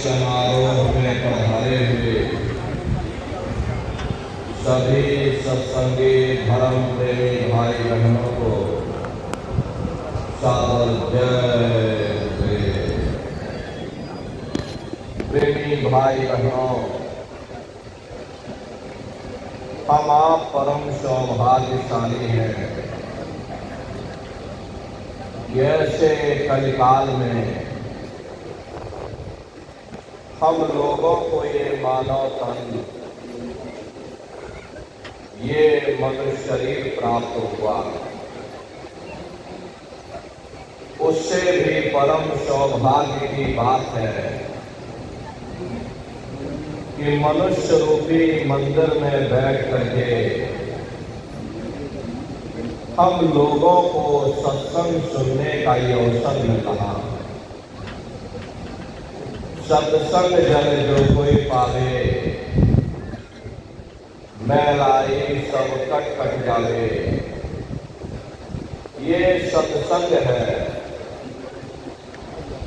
समारोह में पधारे हुए सभी सत्संगी धर्म प्रेमी भाई बहनों को सादर जय। प्रेमी भाई बहनों, हम आप परम सौभाग्यशाली हैं। ऐसे कलिकाल में हम लोगों को ये मानव तन, ये मनुष्य शरीर प्राप्त हुआ। उससे भी परम सौभाग्य की बात है कि मनुष्य रूपी मंदिर में बैठ करके हम लोगों को सत्संग सुनने का ये अवसर मिल रहा। सत्संग जन जो कोई पावे, मैलाई सब कट कट जावे। ये सत्संग है,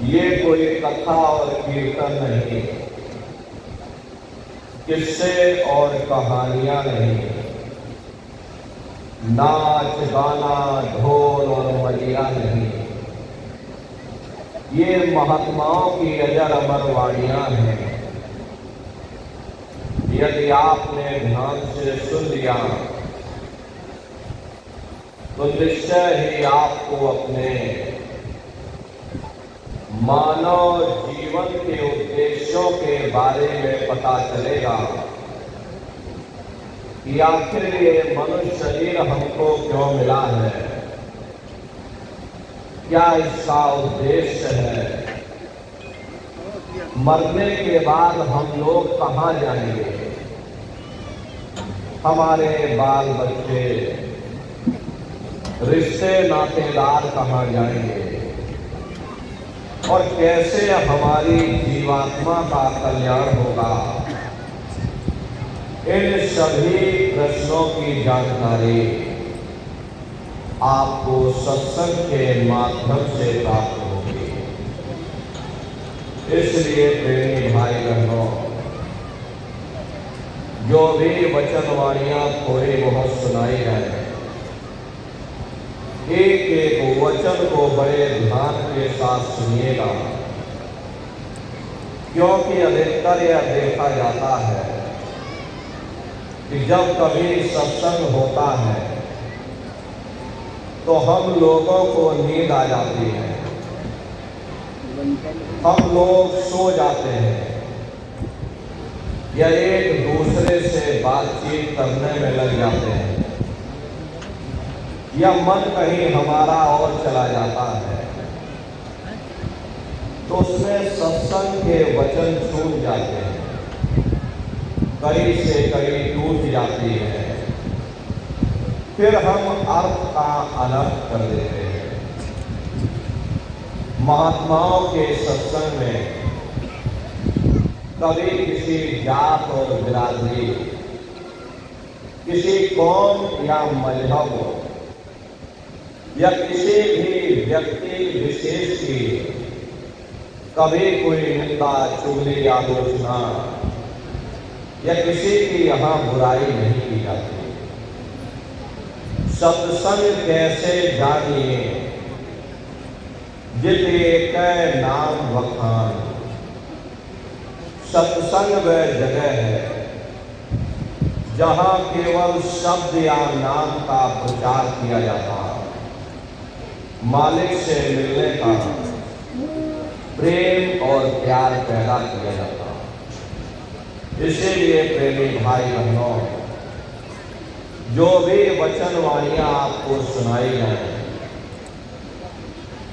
ये कोई कथा और कीर्तन नहीं, किस्से और कहानियां नहीं, नाच गाना ढोल और मलिया नहीं। ये महात्माओं की अजर अमर वाणियां हैं। यदि आपने ध्यान से सुन लिया तो निश्चय ही आपको अपने मानव जीवन के उद्देश्यों के बारे में पता चलेगा कि आखिर ये मनुष्य शरीर हमको क्यों मिला है, क्या इसका उद्देश्य है, मरने के बाद हम लोग कहाँ जाएंगे, हमारे बाल बच्चे रिश्ते नातेदार कहाँ जाएंगे और कैसे हमारी जीवात्मा का कल्याण होगा। इन सभी प्रश्नों की जानकारी आपको सत्संग के माध्यम से प्राप्त होगी। इसलिए प्रेमी भाई बहनों, जो भी वचनवाणियां थोड़ी बहुत सुनाई है, एक एक वचन को बड़े ध्यान के साथ सुनिएगा, क्योंकि अधिकतर यह देखा जाता है कि जब कभी सत्संग होता है तो हम लोगों को नींद आ जाती है, हम लोग सो जाते हैं या एक दूसरे से बातचीत करने में लग जाते हैं या मन कहीं हमारा और चला जाता है, तो उसमें सत्संग के वचन छूट जाते हैं, कड़ी से कड़ी टूट जाती है, फिर हम अर्थ का अनर्थ कर देते हैं। महात्माओं के सत्संग में कभी किसी जात और बिरादरी, किसी कौम या मजहब या किसी भी व्यक्ति विशेष की कभी कोई निंदा, चुगली, आलोचना या किसी की यहाँ बुराई नहीं की जाती। सत्संग कैसे जानिए, जित एक नाम वखान। सत्संग वह जगह है जहाँ केवल शब्द या नाम का प्रचार किया जाता, मालिक से मिलने का प्रेम और प्यार पैदा किया जाता। इसीलिए प्रेमी भाई बहनों, जो भी वचनवाणियां आपको सुनाई जाए,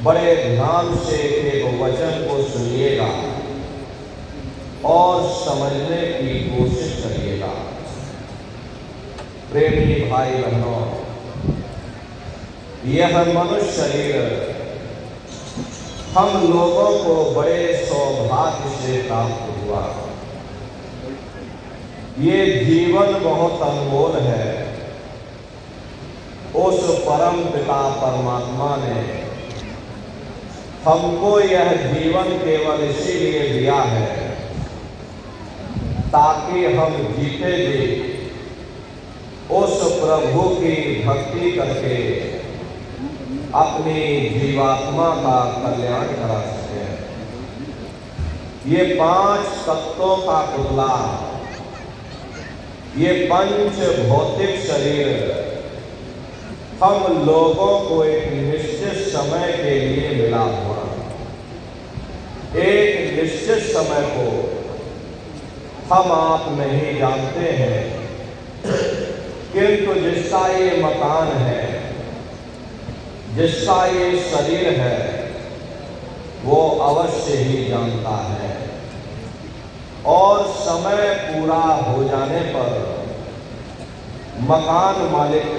बड़े ध्यान से एक वचन को सुनिएगा और समझने की कोशिश करिएगा। प्रेमी भाई बहनों, यह मनुष्य शरीर हम लोगों को बड़े सौभाग्य से प्राप्त हुआ। ये जीवन बहुत अनमोल है। उस परम पिता परमात्मा ने हमको यह जीवन केवल इसीलिए दिया है ताकि हम जीते जी उस प्रभु की भक्ति करके अपनी जीवात्मा का कल्याण करा सकते हैं। ये 5 तत्वों का पुतला, ये पंच भौतिक शरीर हम लोगों को एक निश्चित समय के लिए मिला हुआ, एक निश्चित समय को हम आप नहीं जानते हैं, किंतु जिसका ये मकान है, जिसका ये शरीर है, वो अवश्य ही जानता है। और समय पूरा हो जाने पर मकान मालिक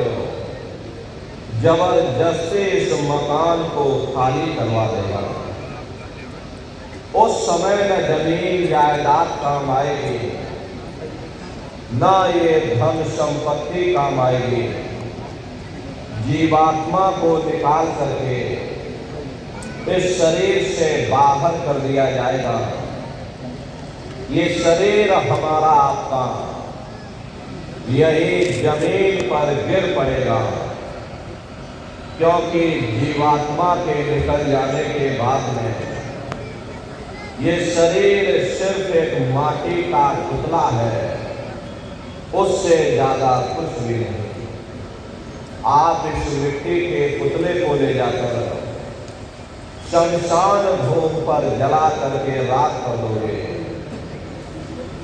जबरदस्ती इस मकान को खाली करवा देगा। उस समय न जमीन जायदाद काम आएगी, ना ये धन संपत्ति काम आएगी। जीवात्मा को निकाल करके इस शरीर से बाहर कर दिया जाएगा। ये शरीर हमारा आपका यही जमीन पर गिर पड़ेगा, क्योंकि जीवात्मा के निकल जाने के बाद में ये शरीर सिर्फ एक माटी का पुतला है, उससे ज्यादा कुछ भी नहीं। आप इस मिट्टी के पुतले को ले जाकर शमशान भूमि पर जला करके राख कर दोगे।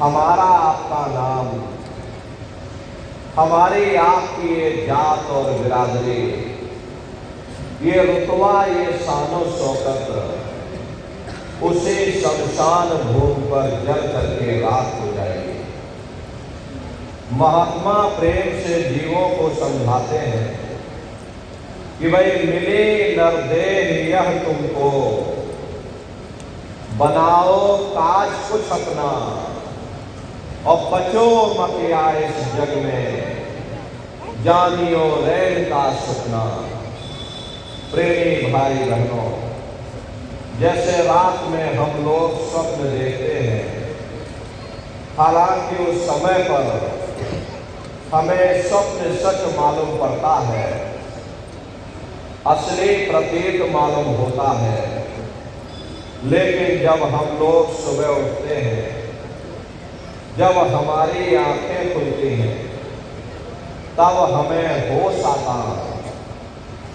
हमारा आपका नाम, हमारी आपकी ये जात और बिरादरी, ये रुतबा, ये शानो शौकत उसे शमशान भूमि पर जल करके राख हो जाएगी। महात्मा प्रेम से जीवों को समझाते हैं कि भाई मिले नरदेह यह तुमको, बनाओ काज कुछ अपना और बचो मकिया इस जग में, जानियो रैन का सपना। प्रेमी भाई बहनों, जैसे रात में हम लोग स्वप्न देखते हैं, हालांकि उस समय पर हमें स्वप्न सच मालूम पड़ता है, असली प्रतीत मालूम होता है, लेकिन जब हम लोग सुबह उठते हैं, जब हमारी आंखें खुलती हैं, तब हमें होश आता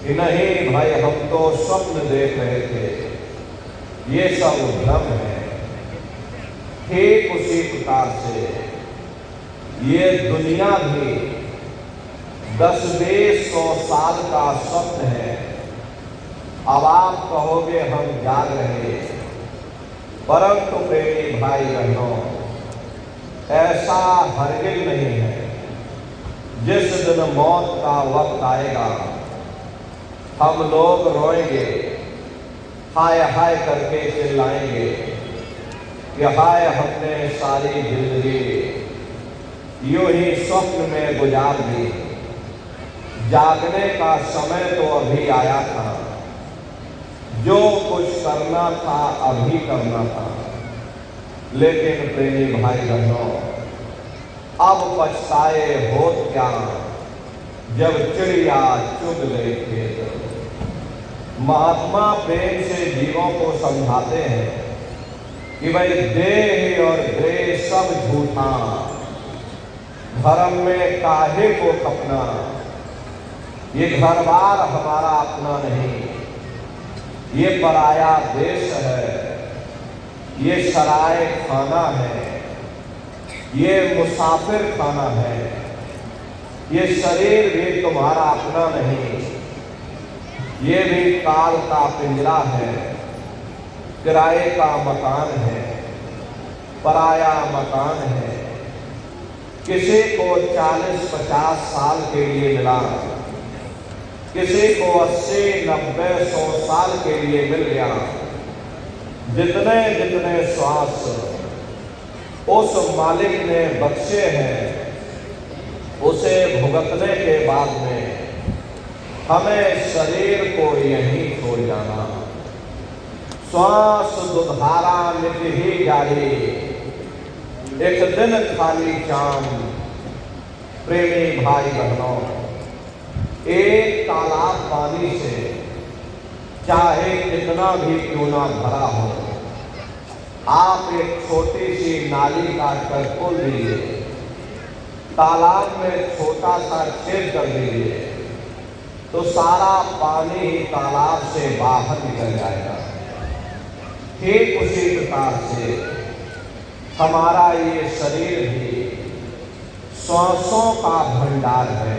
कि नहीं भाई, हम तो स्वप्न देख रहे थे, ये सब भ्रम है। ठीक उसी प्रकार से ये दुनिया भी 10-20-100 साल का स्वप्न है। अब आप कहोगे हम जाग रहे, परंतु प्रेमी भाई बहनों, ऐसा हरगिज नहीं है। जिस दिन मौत का वक्त आएगा, हम लोग रोएंगे, हाय हाय करके चिल्लाएंगे कि हाय, हमने सारी जिंदगी यूं ही स्वप्न में गुजार दी। जागने का समय तो अभी आया था, जो कुछ करना था अभी करना था। लेकिन प्रेमी भाई बहनों, अब पछताए होत क्या, जब चिड़िया चुग गई खेत। महात्मा प्रेम से जीवों को समझाते हैं कि भाई देह और देह सब झूठा, धर्म में काहे को खपना। ये घर बार हमारा अपना नहीं, ये पराया देश है, ये सराय खाना है, ये मुसाफिर खाना है। ये शरीर भी तुम्हारा अपना नहीं, ये भी काल का पिंजरा है, किराए का मकान है, पराया मकान है। किसी को 40-50 साल के लिए मिला, किसी को 80-90-100 साल के लिए मिल गया। जितने जितने श्वास उस मालिक ने बख्शे हैं, उसे भुगतने के बाद में हमें शरीर को यहीं छोड़ जाना। श्वास दुधारा नित ही जारी, एक दिन खाली शाम प्रेमी भाई बहनों, एक तालाब पानी से चाहे कितना भी क्यों ना भरा हो, आप एक छोटी सी नाली काट कर खोल दीजिए, तालाब में छोटा सा छेद कर दीजिए, तो सारा पानी ही तालाब से बाहर निकल जाएगा। ठीक उसी प्रकार से हमारा ये शरीर भी श्वासों का भंडार है,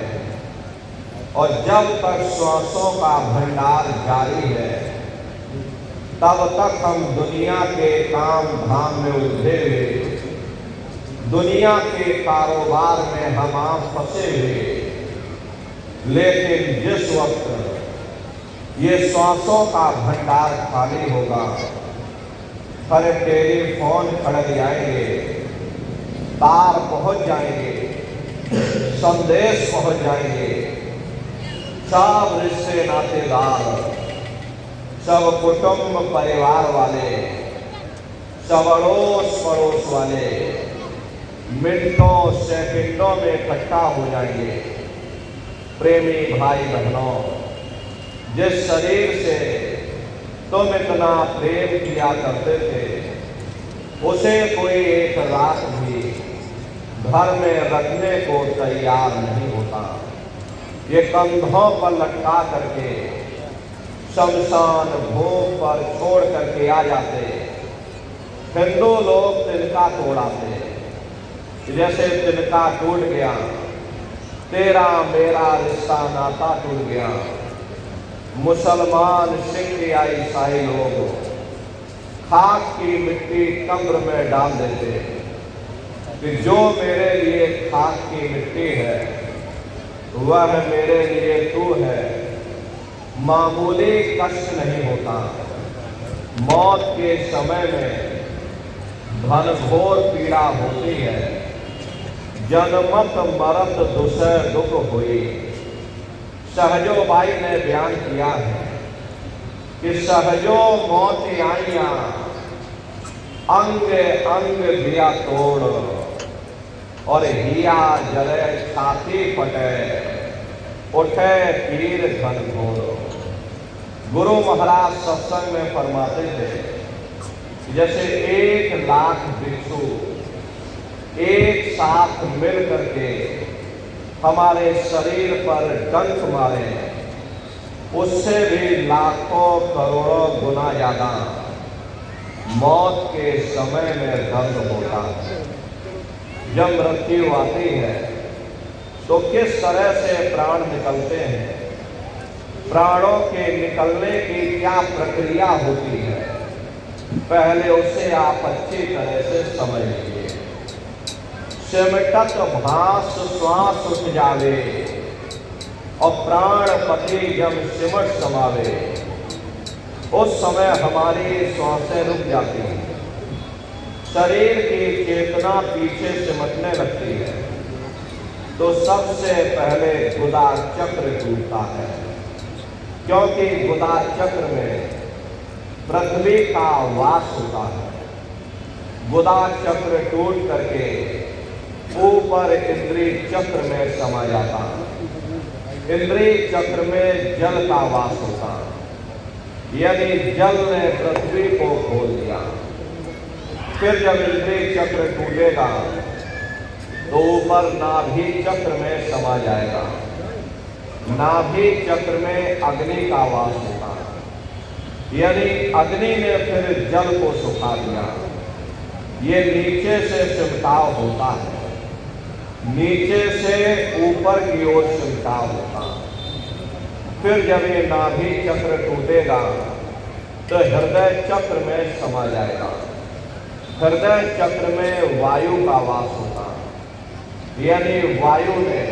और जब तक श्वासों का भंडार जारी है तब तक हम दुनिया के काम धाम में उलझे हुए, दुनिया के कारोबार में हम आप फंसे हुए। लेकिन जिस वक्त ये श्वासों का भंडार खाली होगा, फिर टेलीफोन खड़क जाएंगे, तार पहुंच जाएंगे, संदेश पहुंच जाएंगे, सब रिश्ते नातेदार, सब कुटुंब परिवार वाले, सब अड़ोस पड़ोस वाले मिनटों सेकंडों में इकट्ठा हो जाएंगे। प्रेमी भाई बहनों, जिस शरीर से तुम इतना प्रेम किया करते थे, उसे कोई एक रात भी घर में रखने को तैयार नहीं होता। ये कंधों पर लटका करके शमशान भूमि पर छोड़ करके आ जाते। हिंदू लोग तिनका तोड़ाते, जैसे तिनका टूट गया, तेरा मेरा रिश्ता नाता टूट गया। मुसलमान, सिख या ईसाई लोग खाक की मिट्टी कब्र में डाल देते कि जो मेरे लिए खाक की मिट्टी है वह मेरे लिए तू है। मामूली कष्ट नहीं होता, मौत के समय में घनघोर पीड़ा होती है। जनमत मरत दुसह दुख हुई। सहजो बाई ने बयान किया है कि सहजो मौत आइया, अंग अंग दिया तोड़, और हिया जले छाती फटे, उठे पीर घनघोर। गुरु महाराज सत्संग में फरमाते थे, जैसे 1 लाख भिक्षु एक साथ मिल करके हमारे शरीर पर डंक मारे, उससे भी लाखों करोड़ों गुना ज्यादा मौत के समय में दर्द होता है। जब मृत्यु आती है तो किस तरह से प्राण निकलते हैं, प्राणों के निकलने की क्या प्रक्रिया होती है, पहले उसे आप अच्छी तरह से समझ लीजिए। सिमटत भास श्वास उठ जावे, और प्राण पति जब सिमट समावे, उस समय हमारी श्वासें रुक जाती हैं, शरीर की चेतना पीछे सिमटने लगती है। तो सबसे पहले गुदा चक्र टूटता है, क्योंकि गुदा चक्र में पृथ्वी का वास होता है। गुदा चक्र टूट करके ऊपर इंद्रिय चक्र में समा जाता है। इंद्रिय चक्र में जल का वास होता है, यानी जल ने पृथ्वी को खोल दिया। फिर जब इंद्रिय चक्र टूटेगा तो ऊपर नाभि चक्र में समा जाएगा। नाभि चक्र में अग्नि का वास होता है, यानी अग्नि ने फिर जल को सुखा दिया। ये नीचे से सिमटाव होता है, नीचे से ऊपर की ओर सिमटाव होता है। फिर जब ये नाभि चक्र टूटेगा तो हृदय चक्र में समा जाएगा। हृदय चक्र में वायु का वास होता है, यानी वायु ने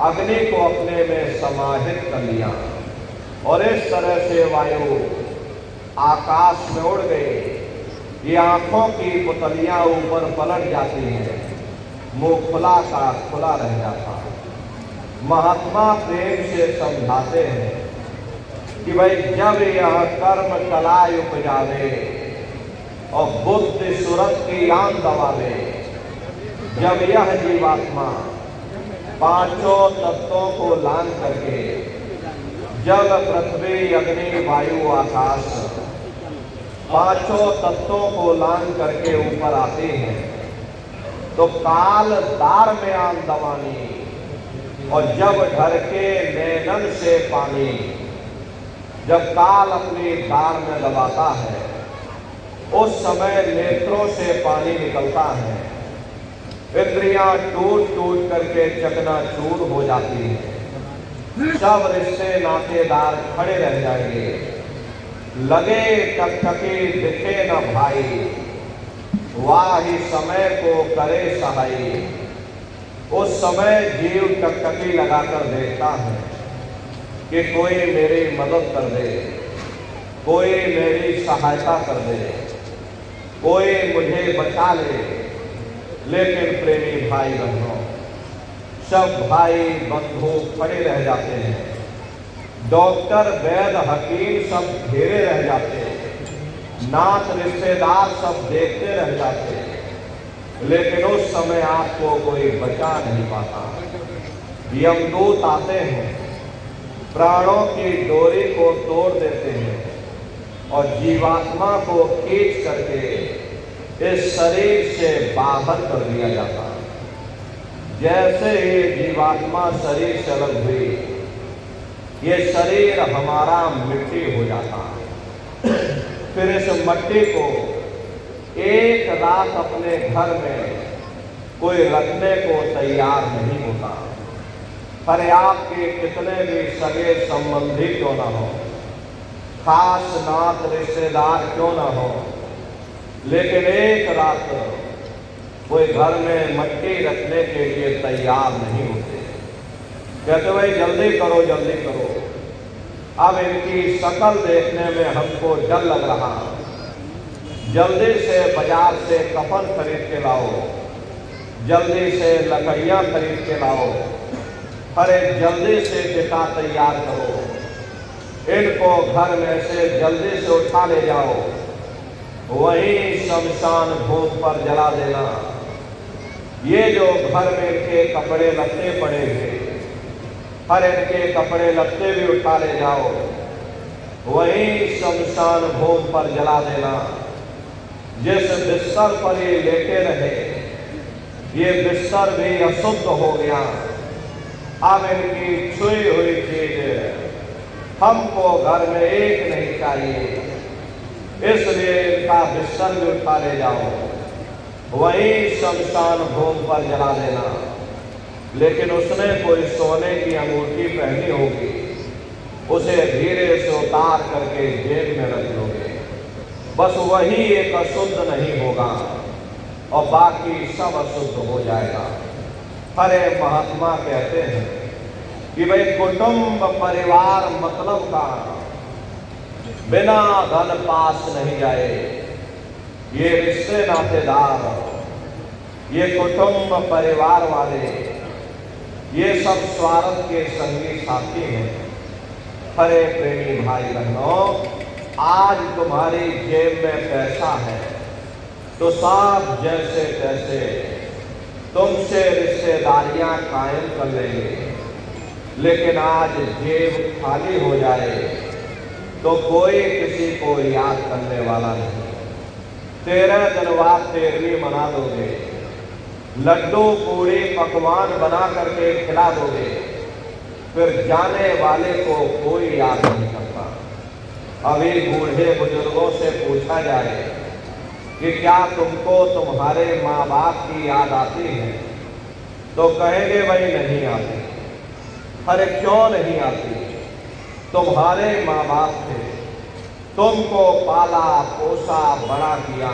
अग्नि को अपने में समाहित कर लिया, और इस तरह से वायु आकाश में उड़ गई। ये आंखों की पुतलियां ऊपर पलट जाती हैं, मुंह खुला का खुला रह जाता है। महात्मा प्रेम से समझाते हैं कि भाई जब यह कर्म कलाय उपजावे और बुद्धि सूरत की आन दबावे, जब यह जीवात्मा पांचों तत्वों को लांघ करके जल, पृथ्वी, अग्नि, वायु, आकाश पांचों तत्वों को लांघ करके ऊपर आते हैं तो काल दार में आन दवानी, और जब ढरके नैनन से पानी, जब काल अपनी दार में दबाता है उस समय नेत्रों से पानी निकलता है, इंद्रियां टूट टूट करके चकनाचूर हो जाती हैं, सब रिश्ते नातेदार खड़े रह जाएंगे, लगे टकटकी दिखे न भाई, वाही समय को करे सहाई। उस समय जीव टकटकी लगाकर देखता है कि कोई मेरी मदद कर दे, कोई मेरी सहायता कर दे, कोई मुझे बचा ले। लेकिन प्रेमी भाई बहनों, सब भाई बंधु खड़े रह जाते हैं, डॉक्टर, वैद्य, हकीम सब घेरे रह जाते हैं, नात रिश्तेदार सब देखते रह जाते हैं, लेकिन उस समय आपको कोई बचा नहीं पाता। यमदूत आते हैं, प्राणों की डोरी को तोड़ देते हैं और जीवात्मा को खींच करके इस शरीर से बाहर कर दिया जाता है। जैसे ही जीवात्मा शरीर से अलग हुई, ये शरीर हमारा मिट्टी हो जाता है। फिर इस मिट्टी को एक रात अपने घर में कोई रखने को तैयार नहीं होता। पर आपके कितने भी सगे संबंधी क्यों ना हो, खास नात रिश्तेदार क्यों ना हो, लेकिन एक रात कोई घर में मिट्टी रखने के लिए तैयार नहीं होते। कहते भाई जल्दी करो, जल्दी करो, अब इनकी शक्ल देखने में हमको डर लग रहा, जल्दी से बाजार से कफन खरीद के लाओ, जल्दी से लकड़ियां खरीद के लाओ, अरे जल्दी से चिता तैयार करो, इनको घर में से जल्दी से उठा ले जाओ, वहीं शमशान भूमि पर जला देना। ये जो घर में इनके कपड़े लत्ते पड़े थे, हर इनके कपड़े लत्ते भी उठा ले जाओ, वहीं शमशान भूमि पर जला देना। जिस बिस्तर पर ये लेटे रहे, ये बिस्तर भी अशुद्ध हो गया। अब इनकी छुई हुई चीज हमको घर में एक नहीं चाहिए, इसलिए इनका बिस्तर भी उठा ले जाओ, वहीं शमशान भूमि पर जला देना। लेकिन उसने कोई सोने की अंगूठी पहनी होगी, उसे धीरे से उतार करके जेब में रख लोगे, बस वही एक अशुद्ध नहीं होगा और बाकी सब अशुद्ध हो जाएगा। हरे महात्मा कहते हैं कि भाई कुटुंब परिवार मतलब का बिना धन पास नहीं जाए। ये रिश्ते नातेदार, ये कुटुंब परिवार वाले, ये सब स्वार्थ के संगी साथी हैं। हरे प्रेमी भाई बहनों, आज तुम्हारी जेब में पैसा है तो साफ जैसे तैसे तुमसे रिश्तेदारियां कायम कर लेंगे, लेकिन आज जेब खाली हो जाए तो कोई किसी को याद करने वाला नहीं। 13 दिन बाद 13वीं मना दोगे, लड्डू पूड़ी पकवान बना करके खिला दोगे, फिर जाने वाले को कोई याद नहीं करता। अभी बूढ़े बुजुर्गों से पूछा जाए कि क्या तुमको तुम्हारे माँ बाप की याद आती है, तो कहेंगे भाई नहीं आती। अरे क्यों नहीं आती? तुम्हारे माँ बाप थे, तुमको पाला पोसा बड़ा किया,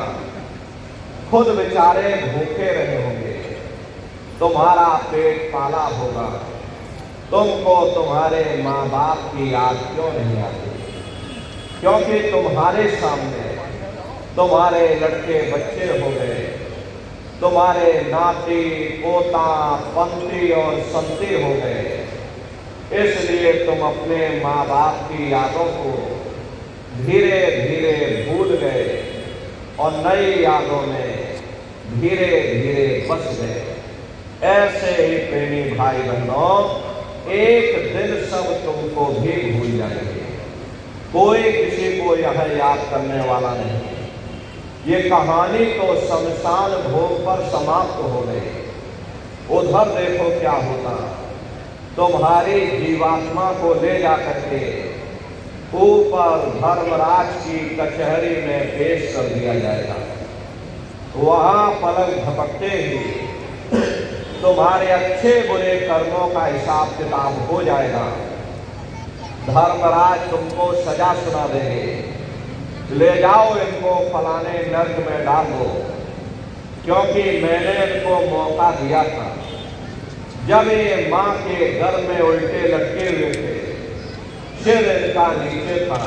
खुद बेचारे भूखे रहे होंगे, तुम्हारा पेट पाला होगा, तुमको तुम्हारे माँ बाप की याद क्यों नहीं आती? क्योंकि तुम्हारे सामने तुम्हारे लड़के बच्चे हो गए, तुम्हारे नाती पोता पंती और संती हो गए, इसलिए तुम अपने माँ बाप की यादों को धीरे धीरे भूल गए और नई यादों में धीरे धीरे बस गए। ऐसे ही प्रेमी भाई बहनों, एक दिन सब तुमको भी भूल जाएंगे। कोई किसी को यह याद करने वाला नहीं। ये कहानी तो शमशान भोग पर समाप्त हो गई। उधर देखो क्या होता। तुम्हारी जीवात्मा को ले जा करके ऊपर धर्मराज की कचहरी में पेश कर दिया जाएगा। वहां पलक झपकते ही तुम्हारे अच्छे बुरे कर्मों का हिसाब किताब हो जाएगा। धर्मराज तुमको सजा सुना देंगे। ले जाओ इनको फलाने नर्क में डाल दो, क्योंकि मैंने इनको मौका दिया था। जब ये मां के गर्भ में उल्टे लटके हुए थे, सिर इनका नीचे था,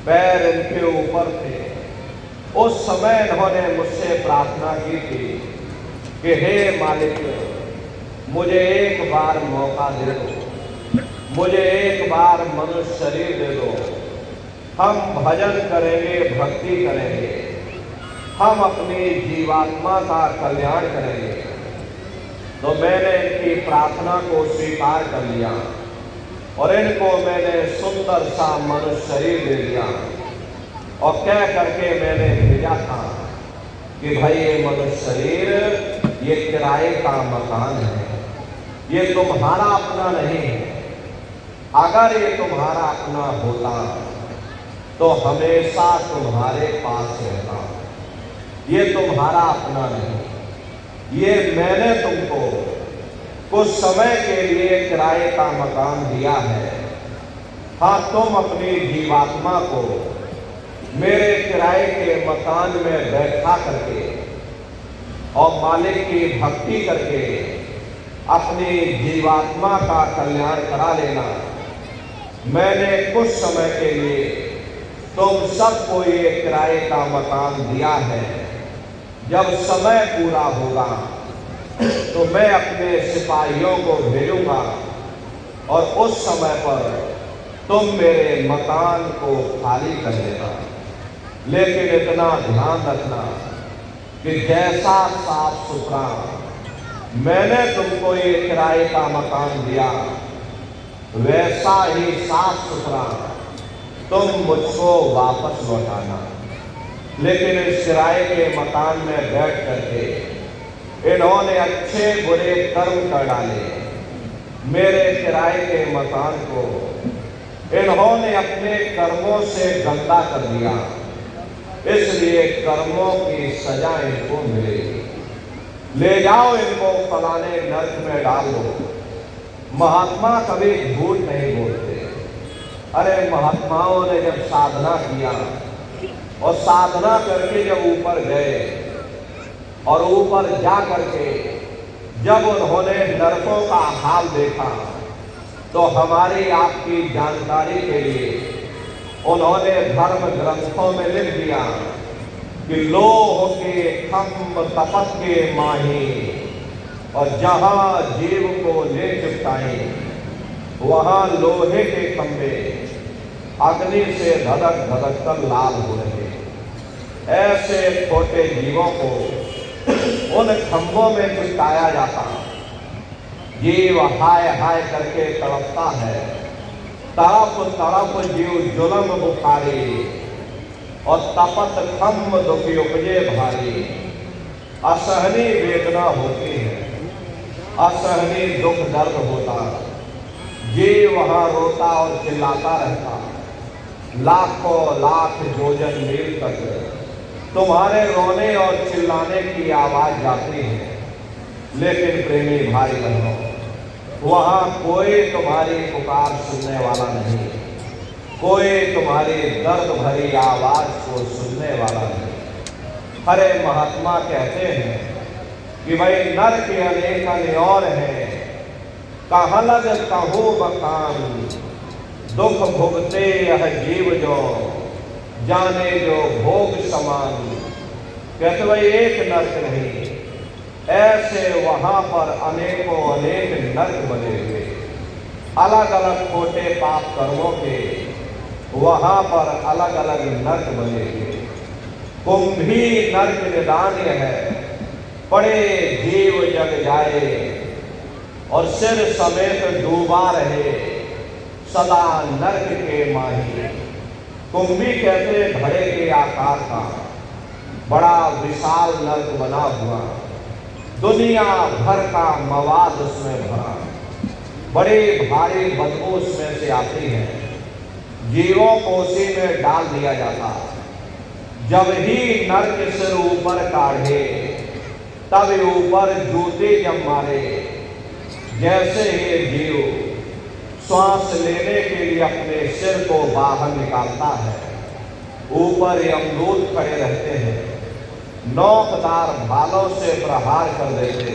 पैर इनके ऊपर थे, उस समय इन्होंने मुझसे प्रार्थना की थी कि हे मालिक, मुझे एक बार मौका दे दो, मुझे एक बार मनुष्य शरीर दे दो। हम भजन करेंगे, भक्ति करेंगे, हम अपनी जीवात्मा का कल्याण करेंगे। तो मैंने इनकी प्रार्थना को स्वीकार कर लिया और इनको मैंने सुंदर सा मनुष्य शरीर दे दिया और कह करके मैंने भेजा था कि भाई ये मनुष्य शरीर ये किराए का मकान है, ये तुम्हारा अपना नहीं है। अगर ये तुम्हारा अपना होता तो हमेशा तुम्हारे पास रहता। ये तुम्हारा अपना नहीं, ये मैंने तुमको कुछ समय के लिए किराए का मकान दिया है। हाँ, तुम अपनी जीवात्मा को मेरे किराए के मकान में बैठा करके और मालिक की भक्ति करके अपनी जीवात्मा का कल्याण करा लेना। मैंने कुछ समय के लिए तुम सबको ये किराए का मकान दिया है। जब समय पूरा होगा तो मैं अपने सिपाहियों को भेजूंगा और उस समय पर तुम मेरे मकान को खाली कर देना। लेकिन इतना ध्यान रखना कि जैसा साफ सुथरा मैंने तुमको ये किराए का मकान दिया, वैसा ही साफ सुथरा तुम मुझको वापस लौटाना। लेकिन इस किराए के मकान में बैठ करके इन्होंने अच्छे बुरे कर्म कर डाले। मेरे किराए के मकान को इन्होंने अपने कर्मों से गंदा कर दिया, इसलिए कर्मों की सजा इनको मिलेगी। ले जाओ इनको फलाने नर्क में डाल दो। महात्मा कभी झूठ नहीं बोलते। अरे महात्माओं ने जब साधना किया और साधना करके जब ऊपर गए और ऊपर जा करके जब उन्होंने नरकों का हाल देखा, तो हमारी आपकी जानकारी के लिए उन्होंने धर्म ग्रंथों में लिख दिया कि लोह के खम्भ तपत के माही, और जहां जीव को ले चिपटाए वहां लोहे के खंभे अग्नि से धधक धधक कर लाल हो रहे। ऐसे छोटे जीवों को उन खंभों में चिपकाया जाता। जीव हाय हाय करके तड़पता है, तरफ तरफ जीव जुलम बुखारी और तपत खम्भ दुखी उपजे भारी। असहनीय वेदना होती है, असहनीय दुख दर्द होता। जीव वहां रोता और चिल्लाता रहता। लाखों लाख योजन मील तक तुम्हारे रोने और चिल्लाने की आवाज जाती है। लेकिन प्रेमी भाई बहनों, वहां कोई तुम्हारी पुकार सुनने वाला नहीं, कोई तुम्हारी दर्द भरी आवाज को सुनने वाला नहीं। हरे महात्मा कहते हैं कि भाई नर के अनेक और हैं, कहाँ लग कहूँ बखान, दुख भुगते यह जीव जो जाने जो भोग समान। कहते भाई एक नर्क नहीं, ऐसे वहां पर अनेकों अनेक नर्क बने हुए, अलग अलग छोटे पाप कर्मों के वहां पर अलग अलग नर्क बने हुए। कुंभी नर्क निदान है, पड़े जीव जग जाए और सिर समेत डूबा रहे सदा नर्क के माही। कुंभी कहते घड़े के आकार का बड़ा विशाल नर्क बना हुआ, दुनिया भर का मवाद उसमें भरा, बड़े भारी बदबू उसमें से आती है, जीवों को उसी में डाल दिया जाता। जब ही नर्क सिर ऊपर काढ़े तब ऊपर जूते जब मारे, जैसे ये जीव श्वास लेने के लिए अपने सिर को बाहर निकालता है, ऊपर यमदूत खड़े रहते हैं, नोकदार भालों से प्रहार कर देते,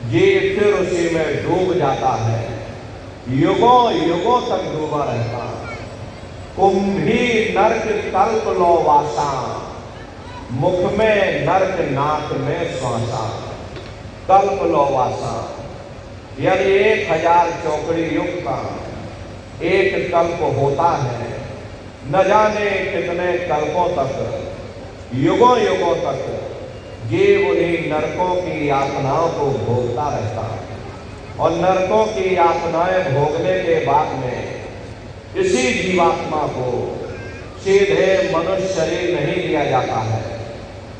ये फिर उसी में डूब जाता है, युगों युगों तक डूबा रहता। कुंभी नर्क कल्प लो वासा, मुख में नर्क नाक में श्वासा। कल्प लो वासा यानी 1000 चौकड़ी युग का एक कल्प होता है, न जाने कितने कल्पों तक, युगों युगों तक जीव उन्हीं नरकों की यातनाओं को भोगता रहता है। और नरकों की यातनाएं भोगने के बाद में इसी जीवात्मा को सीधे मनुष्य शरीर नहीं दिया जाता है,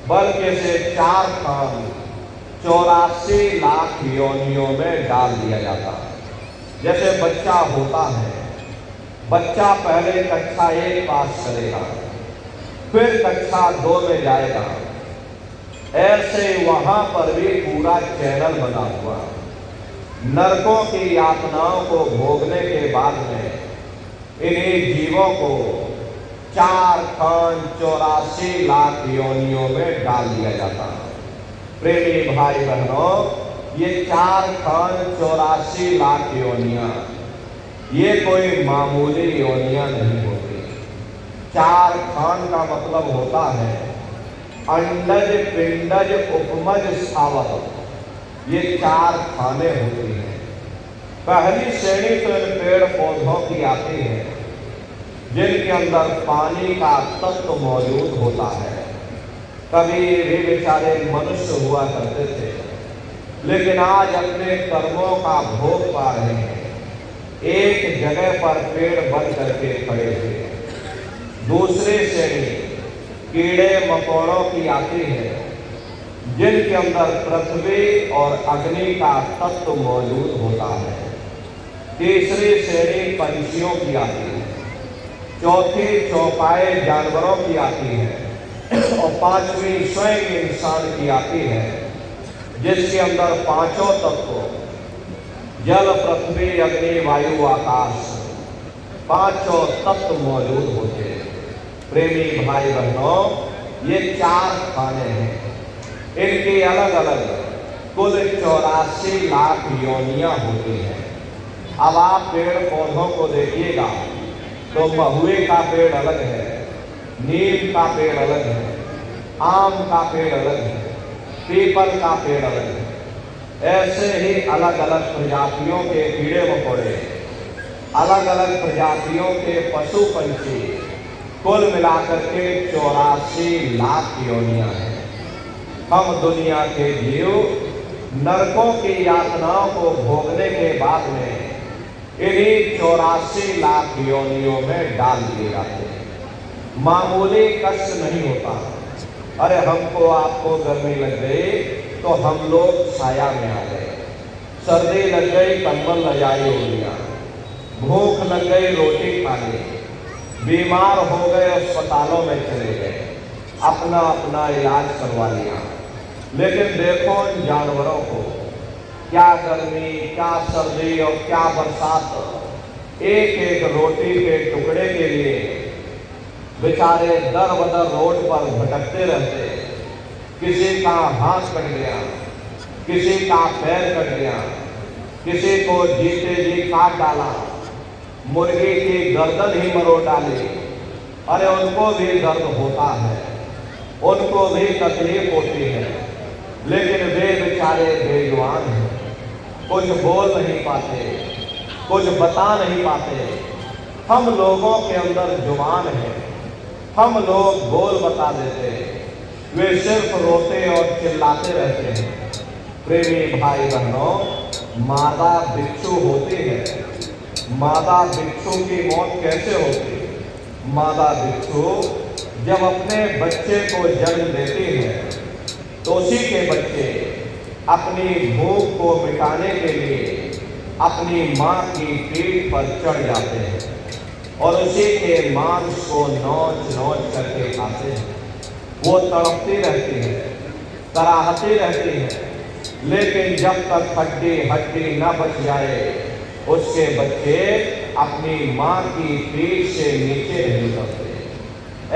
बल्कि इसे 4 खान 84 लाख योनियों में डाल दिया जाता है। जैसे बच्चा होता है, बच्चा पहले कक्षा 1 पास करेगा, फिर कक्षा 2 में जाएगा, ऐसे वहां पर भी पूरा चैनल बना हुआ। नरकों की यातनाओं को भोगने के बाद में इन्हीं जीवों को 4 खान 84 लाख योनियों में डाल दिया जाता है। प्रेमी भाई बहनों, ये 4 खान 84 लाख योनियां ये कोई मामूली योनियां नहीं होती। 4 खान का मतलब होता है अंडज पिंडज उपमज स्थावर, ये 4 खाने होती हैं। पहली श्रेणी तो इन पेड़ पौधों की आती है जिनके अंदर पानी का तत्व मौजूद होता है। कभी भी बेचारे मनुष्य हुआ करते थे, लेकिन आज अपने कर्मों का भोग पा रहे हैं, एक जगह पर पेड़ बन करके खड़े हुए। दूसरी श्रेणी कीड़े मकोड़ों की आती है जिनके अंदर पृथ्वी और अग्नि का तत्व मौजूद होता है। तीसरी श्रेणी पंछियों की आती है, चौथी चौपाए जानवरों की आती है, और 5वीं स्वयं इंसान की आती है जिसके अंदर 5 तत्व जल पृथ्वी अग्नि वायु आकाश 5 तत्व मौजूद होते हैं। प्रेमी भाई बहनों, ये 4 खाने हैं, इनकी अलग अलग कुल 84 लाख योनियां होती हैं। अब आप पेड़ पौधों को देखिएगा तो महुए का पेड़ अलग है, नीम का पेड़ अलग है, आम का पेड़ अलग है, पीपल का पेड़ अलग है। ऐसे ही अलग अलग प्रजातियों के कीड़े मकोड़े, अलग अलग प्रजातियों के पशु पंछी, कुल मिलाकर के 84 लाख योनियां हैं। हम दुनिया के जीव नरकों की यातनाओं को भोगने के बाद में इन्हीं 84 लाख योनियों में डाल दिए जाते हैं। मामूली कष्ट नहीं होता। अरे हमको आपको गर्मी लग गई तो हम लोग छाया में आ गए, सर्दी लग गई कंबल रजाई हो लिया, भूख लग गई रोटी खा ली, बीमार हो गए अस्पतालों में चले गए, अपना अपना इलाज करवा लिया। लेकिन देखो इन जानवरों को, क्या गर्मी, क्या सर्दी और क्या बरसात, एक एक रोटी के टुकड़े के लिए बेचारे दर बदर रोड पर भटकते रहते। किसी का हाथ कट गया, किसी का पैर कट गया, किसी को जीते जी काट डाला, मुर्गी की गर्दन ही मरोड़ डाली। अरे उनको भी दर्द होता है, उनको भी तकलीफ होती है, लेकिन वे बेचारे बेजुबान हैं, कुछ बोल नहीं पाते, कुछ बता नहीं पाते। हम लोगों के अंदर जुबान है, हम लोग बोल बता देते, वे सिर्फ रोते और चिल्लाते रहते हैं। प्रेमी भाई बहनों, मादा भिक्षु होती है। मादा भिक्षु की मौत कैसे होती है? मादा भिक्षु जब अपने बच्चे को जन्म देती है तो उसी के बच्चे अपनी भूख को मिटाने के लिए अपनी माँ की पीठ पर चढ़ जाते हैं और उसी के मांस को नोच नोच करके खाते हैं। वो तड़पती रहती है, कराहती रहती है, लेकिन जब तक हड्डी हड्डी न बच जाए उसके बच्चे अपनी माँ की पीठ से नीचे नहीं उतरते।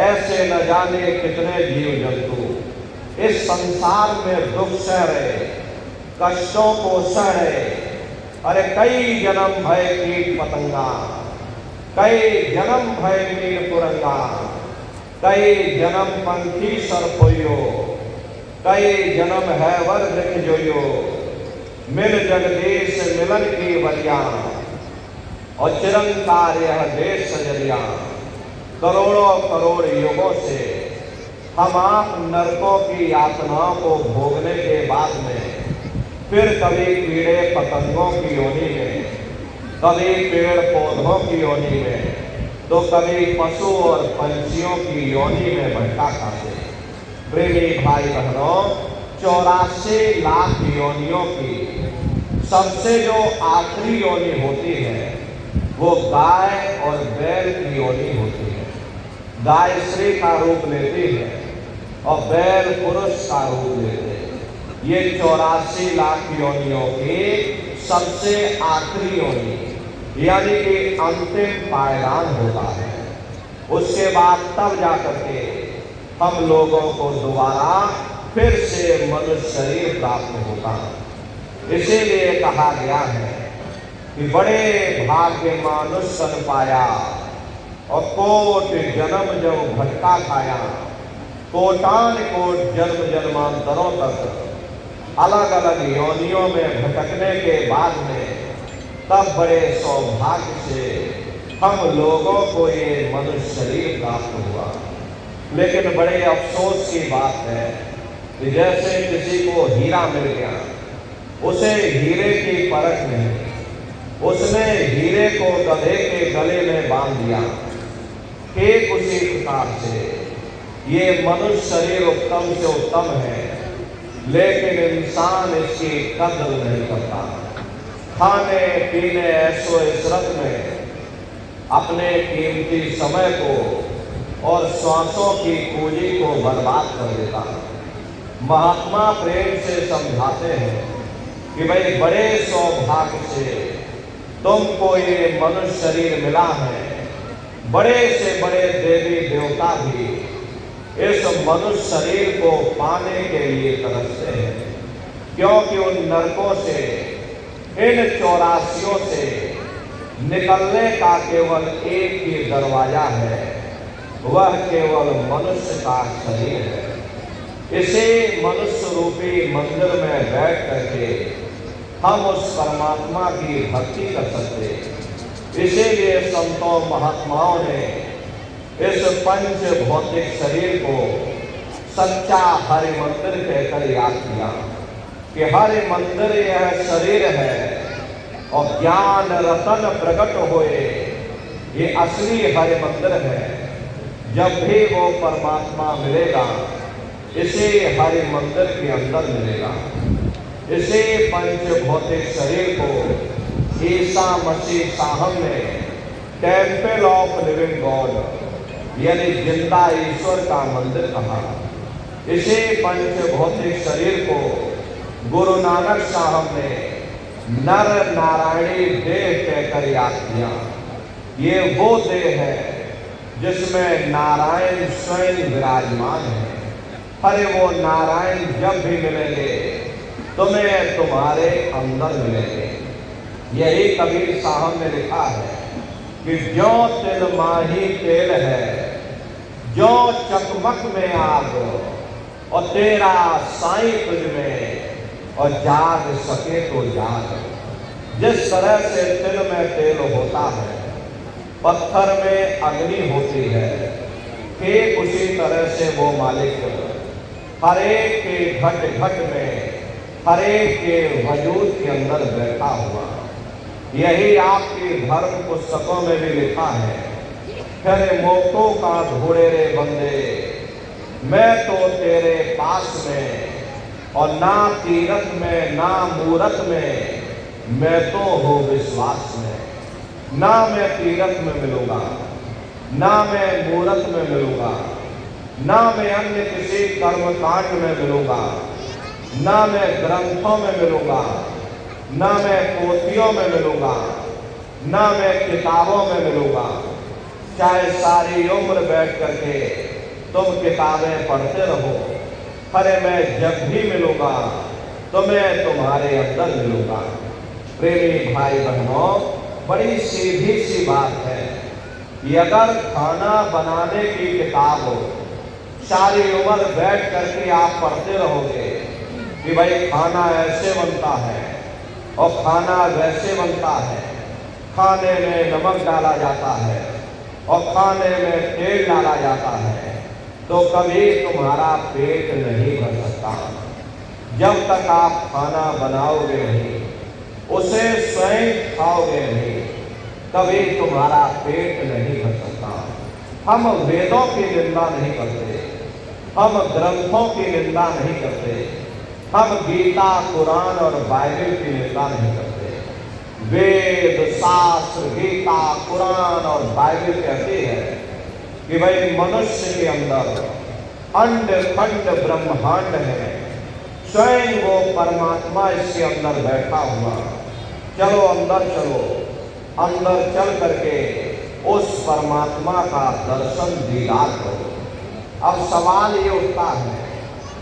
ऐसे न जाने कितने जीव जंतु इस संसार में दुख सह रहे, कष्टों को सह रहे। अरे कई जन्म भय कीट पतंगा, कई जन्म भय मीन कुरंगा, कई जन्म पंखी सरपोयो, कई जन्म है वर वृक्ष जोयो, मिल जगदीश मिलन की वरिया और चिरंकार यह देश सजरिया। करोड़ों करोड़ युगों से हम आप नरकों की यातनाओं को भोगने के बाद में फिर कभी कीड़े पतंगों की योनि में, कभी पेड़ पौधों की योनि में, तो कभी पशु और पंछियों की योनि में भटका खाते। प्रेमी भाई बहनों, 84 लाख योनियों की सबसे जो आखिरी योनि होती है वो गाय और बैल की योनि होती है। गाय स्त्री का रूप लेती है और बैल पुरुष का रूप लेते हैं। ये 84 लाख योनियों की सबसे आखिरी योनि यानी कि अंतिम पायदान होता है। उसके बाद तब जाकर के हम लोगों को दोबारा फिर से मनुष्य शरीर प्राप्त होता है। इसीलिए कहा गया है कि बड़े भाग्य मानुष सन पाया और कोट जन्म जब भटका खाया। कोटान कोट जन्म जन्मांतरों तक अलग अलग योनियों में भटकने के बाद में तब बड़े सौभाग्य से हम लोगों को ये मनुष्य शरीर प्राप्त हुआ। लेकिन बड़े अफसोस की बात है कि जैसे किसी को हीरा मिल गया, उसे हीरे की परख नहीं, उसने हीरे को गधे के गले में बांध दिया। ठीक उसी प्रकार से ये मनुष्य शरीर उत्तम से उत्तम है, लेकिन इंसान इसकी कद्र नहीं करता। खाने पीने ऐशो इशरत में अपने कीमती समय को और श्वासों की पूंजी को बर्बाद कर देता है। महात्मा प्रेम से समझाते हैं कि भाई बड़े सौभाग्य से तुमको ये मनुष्य शरीर मिला है। बड़े से बड़े देवी देवता भी इस मनुष्य शरीर को पाने के लिए तरसते हैं, क्योंकि उन नरकों से, इन 84 से निकलने का केवल एक ही दरवाजा है, वह केवल मनुष्य का शरीर है। इसे मनुष्य रूपी मंदिर में बैठ करके हम उस परमात्मा की भक्ति कर सकते। इसीलिए संतों महात्माओं ने इस पंच भौतिक शरीर को सच्चा हरि मंदिर कहकर याद किया कि हरि मंदिर यह शरीर है और ज्ञान रतन प्रकट होए, ये असली हरि मंदिर है। जब भी वो परमात्मा मिलेगा इसे हरि मंदिर के अंदर मिलेगा। इसे पंच भौतिक शरीर को ईसा मसीह साहब ने टेम्पल ऑफ लिविंग गॉड यानी जिंदा ईश्वर का मंदिर कहा। इसे पंच भौतिक शरीर को गुरु नानक साहब ने नर नारायणी देह कहकर याद किया। ये वो देह है जिसमें नारायण स्वयं विराजमान है। अरे वो नारायण जब भी मिलेंगे तुम्हें तुम्हारे अंदर मिलेंगे। यही कबीर साहब ने लिखा है कि जो तिल माही तेल है, जो चकमक में आग, और तेरा साईं तुझ में और जाग सके तो जाग। जिस तरह से तिल में तेल होता है, पत्थर में अग्नि होती है, ठीक उसी तरह से वो मालिक हर एक के घट घट में, हर एक के वजूद के अंदर बैठा हुआ। यही आपके धर्म पुस्तकों में भी लिखा है, फिर मोक्षों का ढूंढे रे बंदे, मैं तो तेरे पास में, और ना तीरथ में ना मूरत में, मैं तो हूँ विश्वास में। ना मैं तीरथ में मिलूंगा, ना मैं मूरत में मिलूंगा, ना मैं अन्य किसी कर्मकांड में मिलूंगा, ना मैं ग्रंथों में मिलूंगा, ना मैं पोथियों में मिलूंगा, ना मैं किताबों में मिलूंगा। चाहे सारी उम्र बैठ करके तुम किताबें पढ़ते रहो, अरे मैं जब भी मिलूंगा तो मैं तुम्हारे अंदर मिलूंगा। प्रेमी भाई बहनों, बड़ी सीधी सी बात है कि अगर खाना बनाने की किताब हो, सारी उम्र बैठ करके आप पढ़ते रहोगे कि भाई खाना ऐसे बनता है और खाना वैसे बनता है, खाने में नमक डाला जाता है और खाने में तेल डाला जाता है, तो कभी तुम्हारा पेट नहीं भर सकता। जब तक आप खाना बनाओगे नहीं, उसे स्वयं खाओगे नहीं, कभी तुम्हारा पेट नहीं भर सकता। हम वेदों की निंदा नहीं करते, हम ग्रंथों की निंदा नहीं करते, हम गीता, कुरान और बाइबल की निंदा नहीं करते। वेद, शास्त्र, गीता, कुरान और बाइबल कहती है कि भाई मनुष्य के अंदर अंड खंड ब्रह्मांड है, स्वयं वो परमात्मा इसके अंदर बैठा हुआ। चलो अंदर चलो, अंदर चल करके उस परमात्मा का दर्शन दीदार करो। अब सवाल ये उठता है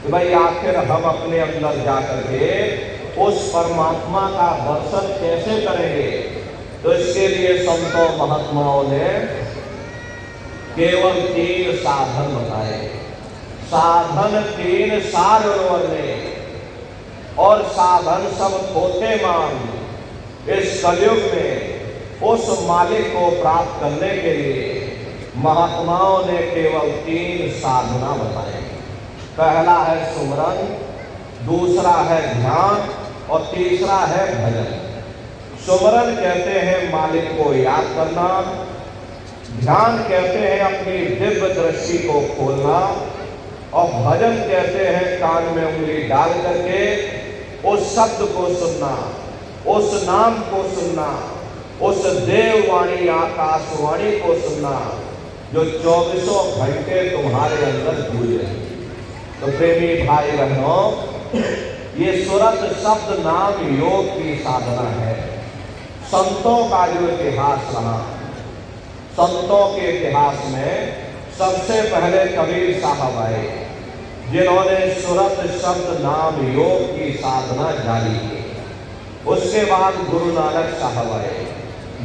कि भाई आखिर हम अपने अंदर जाकर के उस परमात्मा का दर्शन कैसे करेंगे? तो इसके लिए संतों महात्माओं ने केवल 3 साधन बताए। साधन 3 सार ने, और साधन सब थोथे मान। इस कलयुग में उस मालिक को प्राप्त करने के लिए महात्माओं ने केवल 3 साधना बताए। पहला है सुमरन, दूसरा है ध्यान और तीसरा है भजन। सुमरन कहते हैं मालिक को याद करना, ध्यान कहते हैं अपनी दिव्य दृष्टि को खोलना, और भजन कहते हैं कान में उंगली डाल करके उस शब्द को सुनना, उस नाम को सुनना, उस देववाणी आकाशवाणी को सुनना जो 24 घंटे तुम्हारे अंदर गूंज रही। तो प्रेमी भाई बहनों, ये सुरत शब्द नाम योग की साधना है। संतों का जो इतिहास रहा, संतों के इतिहास में सबसे पहले कबीर साहब आए, जिन्होंने सुरत शब्द नाम योग की साधना जारी की। उसके बाद गुरु नानक साहब आए,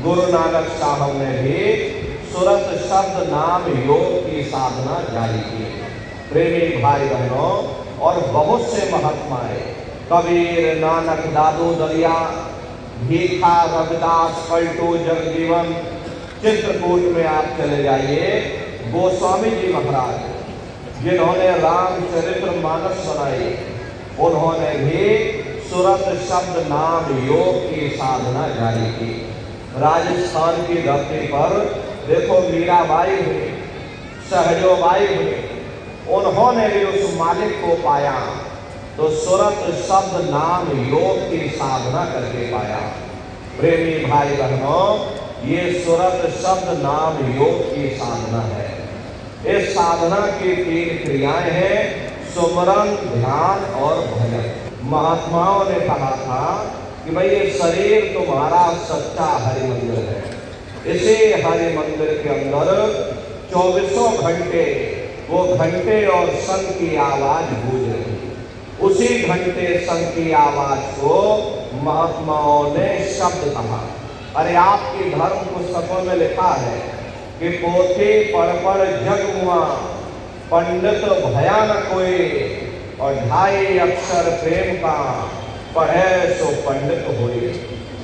गुरु नानक साहब ने भी सुरत शब्द नाम योग की साधना जारी की। प्रेमी भाई बहनों, और बहुत से महात्माएं, कबीर, नानक, दादू दरिया, भीखा, रविदास, पलटू, जगजीवन, चित्रकूट में आप चले जाइए, गोस्वामी जी महाराज जिन्होंने रामचरित्र मानस बनाई, उन्होंने भी सुरत शब्द नाम योग की साधना जारी की। राजस्थान की धरती पर देखो मीराबाई हुई, सहजोबाई हुई, उन्होंने भी उस मालिक को पाया तो सुरत शब्द नाम योग की साधना करके पाया। प्रेमी भाई बहनों, ये सुरत शब्द नाम योग की साधना है। इस साधना की 3 क्रियाएं हैं, सुमरन, ध्यान और भजन। महात्माओं ने कहा था कि भाई ये शरीर तुम्हारा सच्चा हरि मंदिर है। इसी हरि मंदिर के अंदर 24 घंटे वो घंटे और शंख की आवाज गूंज रही। उसी घंटे शंख की आवाज को महात्माओं ने शब्द कहा। अरे आपकी धर्म पुस्तकों में लिखा है कि पोथी पढ़ जग हुआ, पंडित भया न कोई, और 2.5 अक्षर प्रेम का, पढ़े सो पंडित हुए।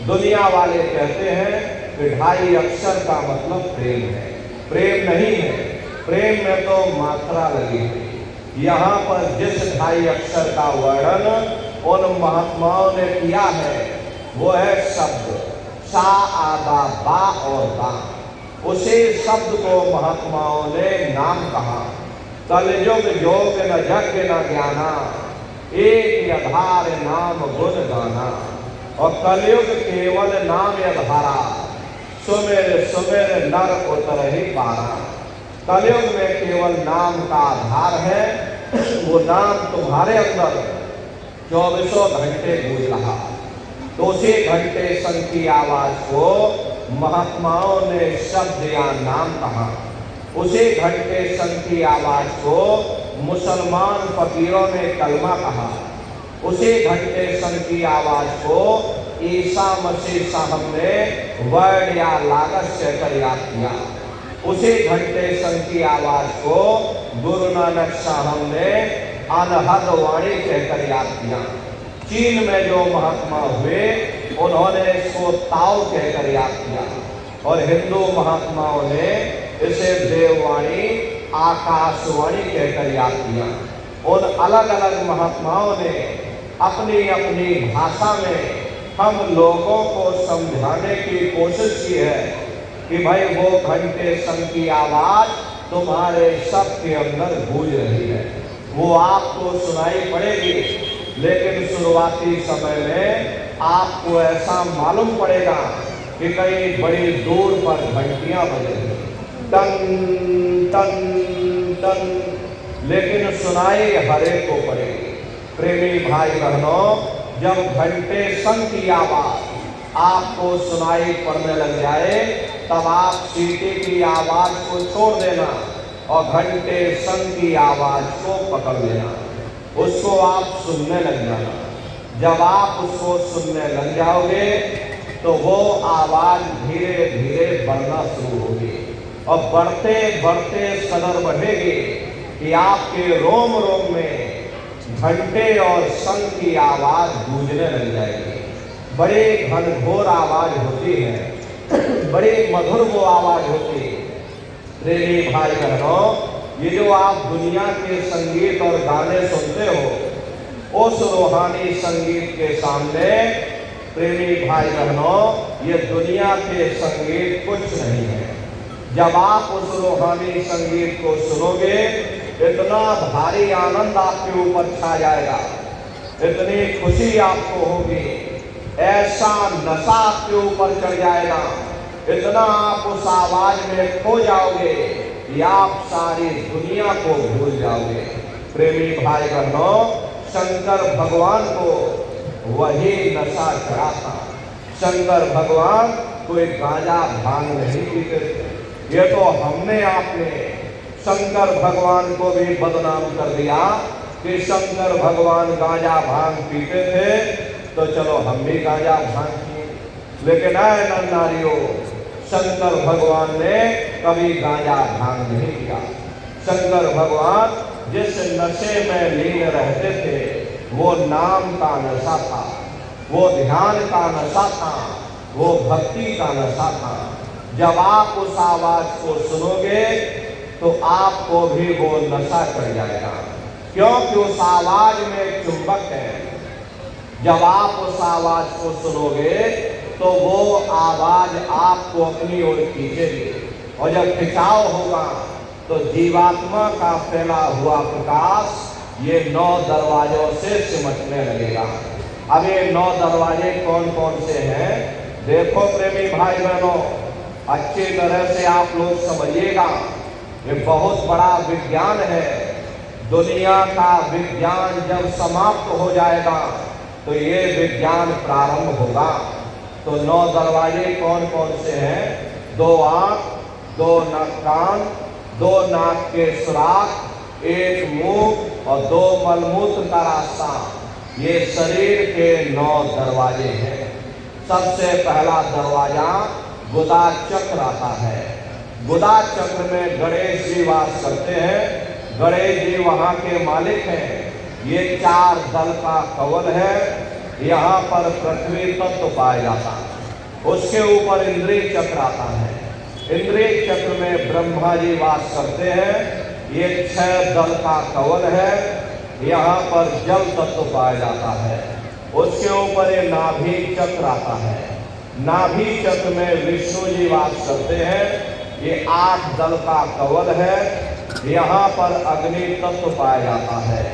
दुनिया वाले कहते हैं कि 2.5 अक्षर का मतलब प्रेम है। प्रेम नहीं है, प्रेम में तो मात्रा लगी है। यहाँ पर जिस 2.5 अक्षर का वर्णन उन महात्माओं ने किया है वो है शब्द सा आदा बा और बा। उसी शब्द को महात्माओं ने नाम कहा। कलयुग योग न यज्ञ न ज्ञाना, एक आधार नाम गुण गाना। और कलयुग केवल नाम आधारा, सुमेर सुमेर नर उतर ही पारा। कलयुग में केवल नाम का आधार है, वो नाम तुम्हारे अंदर 24 घंटे गूंज रहा। तो उसी घंटे संग की आवाज को महात्माओं ने शब्द या नाम कहा। उसी घंटे संग की आवाज को मुसलमान फकीरों ने कलमा कहा। उसी घंटे संग की आवाज को ईसा मसीह साहब ने वर्ड या लागत कहकर याद किया। उसी घंटे संग की आवाज को गुरु नानक साहब ने अनहद वाणी कहकर याद किया। चीन में जो महात्मा हुए उन्होंने इसको ताओ कहकर याद किया और हिंदू महात्माओं ने इसे देववाणी आकाशवाणी कहकर याद किया। उन अलग अलग महात्माओं ने अपनी अपनी भाषा में हम लोगों को समझाने की कोशिश की है कि भाई वो घंटे संग की आवाज तुम्हारे सबके अंदर गूंज रही है, वो आपको सुनाई पड़ेगी। लेकिन शुरुआती समय में आपको ऐसा मालूम पड़ेगा कि कहीं बड़ी दूर पर घंटियां बजेंगी, टन टन टन, लेकिन सुनाई हरे को पड़ेगी। प्रेमी भाई बहनों, जब घंटे संग की आवाज आपको सुनाई पड़ने लग जाए तब आप सीटी की आवाज को छोड़ देना और घंटे संग की आवाज को पकड़ लेना, उसको आप सुनने लग जाना। जब आप उसको सुनने लग जाओगे तो वो आवाज धीरे धीरे बढ़ना शुरू होगी और बढ़ते बढ़ते इस कदर बढ़ेगी कि आपके रोम रोम में घंटे और संग की आवाज गूंजने लग जाएगी। बड़ी घनघोर आवाज होती है, बड़ी मधुर वो आवाज होती है। प्रेमी भाई बहनों, ये जो आप दुनिया के संगीत और गाने सुनते हो, उस रूहानी संगीत के सामने प्रेमी भाई बहनों, ये दुनिया के संगीत कुछ नहीं है। जब आप उस रूहानी संगीत को सुनोगे, इतना भारी आनंद आपके ऊपर छा जाएगा, इतनी खुशी आपको होगी, ऐसा नशा आपके ऊपर चढ़ जाएगा, इतना आप उस आवाज में खो जाओगे कि आप सारी दुनिया को भूल जाओगे। प्रेमी भाई बहनों, शंकर भगवान को वही नशा चढ़ा था। शंकर भगवान कोई गांजा भांग नहीं पीते थे। ये तो हमने आपने शंकर भगवान को भी बदनाम कर दिया कि शंकर भगवान गांजा भांग पीते थे तो चलो हम भी गांजा भांग पिए। लेकिन आए नारियों, शंकर भगवान ने कभी गांजा भांग नहीं किया। शंकर भगवान जिस नशे में लीन रहते थे वो नाम का नशा था, वो ध्यान का नशा था, वो भक्ति का नशा था। जब आप उस आवाज को सुनोगे तो आपको भी वो नशा चढ़ जाएगा, क्योंकि उस आवाज में चुंबक है। जब आप उस आवाज को सुनोगे तो वो आवाज आपको अपनी ओर खींचेगी और जब खिंचाव होगा तो जीवात्मा का फैला हुआ प्रकाश ये 9 दरवाजों से सिमटने लगेगा। अब ये 9 दरवाजे कौन कौन से हैं? देखो प्रेमी भाई बहनों, अच्छी तरह से आप लोग समझिएगा, ये बहुत बड़ा विज्ञान है। दुनिया का विज्ञान जब समाप्त हो जाएगा तो ये विज्ञान प्रारंभ होगा। तो 9 दरवाजे कौन कौन से हैं? 2 आंख, 2 कान, 2 नाक के सुराख, 1 मुंह और 2 मलमूत्र का रास्ता, ये शरीर के 9 दरवाजे हैं। सबसे पहला दरवाजा गुदा चक्र आता है। गुदा चक्र में गणेश जी वास करते हैं। गणेश जी वहाँ के मालिक हैं। ये 4 दल का कवल है। यहाँ पर पृथ्वी तत्व पाया जाता है। उसके ऊपर इंद्रिय चक्र आता है। इंद्रिय चक्र में ब्रह्मा जी वास करते हैं। ये 6 दल का कवल है। यहाँ पर जल तत्व पाया जाता है। उसके ऊपर ये नाभि चक्र आता है। नाभि चक्र में विष्णु जी वास करते हैं। ये 8 दल का कवल है। यहाँ पर अग्नि तत्व पाया जाता है।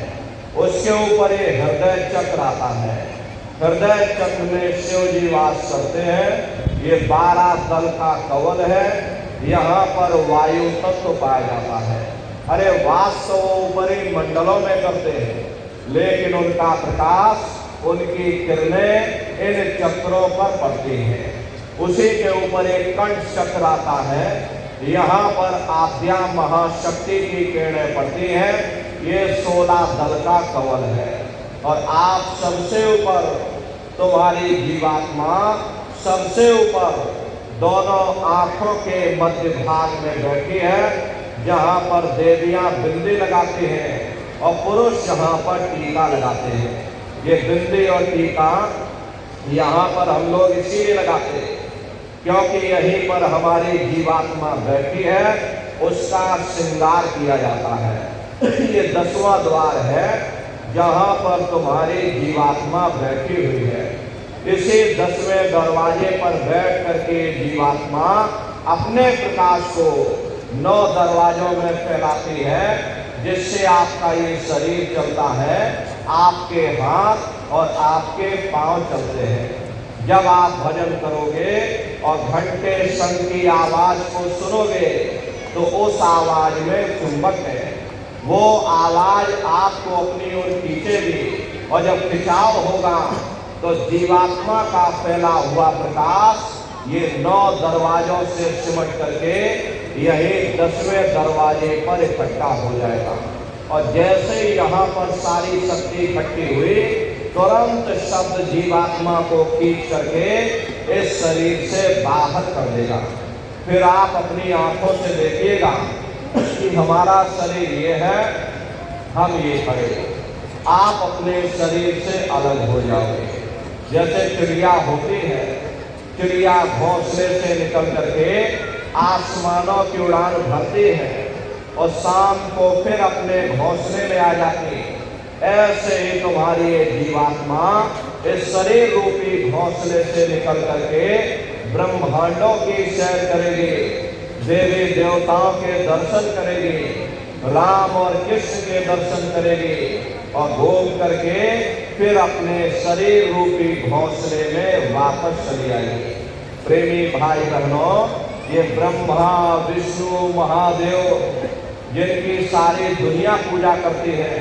उसके ऊपर ये हृदय चक्र आता है। हृदय चक्र में शिव जी वास करते हैं। ये 12 दल का कवल है। यहाँ पर वायु तत्व पाया जाता है। अरे वास तो वो ऊपरी मंडलों में करते हैं, लेकिन उनका प्रकाश, उनकी किरणें इन चक्रों पर पड़ती हैं। उसी के ऊपर एक कंठ चक्र आता है। यहाँ पर आद्या महाशक्ति की किरणें पड़ती हैं। ये 16 दल का कवल है। और आप सबसे ऊपर, तुम्हारी जीवात्मा सबसे ऊपर दोनों आंखों के मध्य भाग में बैठी है, जहाँ पर देवियां बिंदी लगाती हैं और पुरुष यहाँ पर टीका लगाते हैं। ये बिंदी और टीका यहाँ पर हम लोग इसीलिए लगाते हैं क्योंकि यहीं पर हमारी जीवात्मा बैठी है, उसका श्रृंगार किया जाता है। ये 10वां द्वार है जहाँ पर तुम्हारी जीवात्मा बैठी हुई है। इसी 10वें दरवाजे पर बैठ करके जीवात्मा अपने प्रकाश को 9 दरवाजों में फैलाती है, जिससे आपका ये शरीर चलता है, आपके हाथ और आपके पांव चलते हैं। जब आप भजन करोगे और घंटे शंख की आवाज को सुनोगे तो उस आवाज में चुंबक है। वो आवाज आपको अपनी ओर खींचेगी और जब खिंचाव होगा तो जीवात्मा का फैला हुआ प्रकाश ये 9 दरवाजों से सिमट करके यही 10वें दरवाजे पर इकट्ठा हो जाएगा। और जैसे ही यहाँ पर सारी शक्ति इकट्ठी हुई, तुरंत शब्द जीवात्मा को खींच करके इस शरीर से बाहर कर देगा। फिर आप अपनी आंखों से देखिएगा कि हमारा शरीर ये है, हम ये खड़े। आप अपने शरीर से अलग हो जाओगे। जैसे चिड़िया होती है, चिड़िया घोंसले से निकल करके आसमानों की उड़ान भरती है और शाम को फिर अपने घोंसले में आ जाती है। ऐसे ही तुम्हारी ये जीवात्मा इस शरीर रूपी घोंसले से निकल करके ब्रह्मांडों की सैर करेगी, देवी देवताओं के दर्शन करेगी, राम और कृष्ण के दर्शन करेगी और घूम करके फिर अपने शरीर रूपी घोंसले में वापस चली आएगी। प्रेमी भाई बहनों, ये ब्रह्मा विष्णु महादेव जिनकी सारी दुनिया पूजा करती है,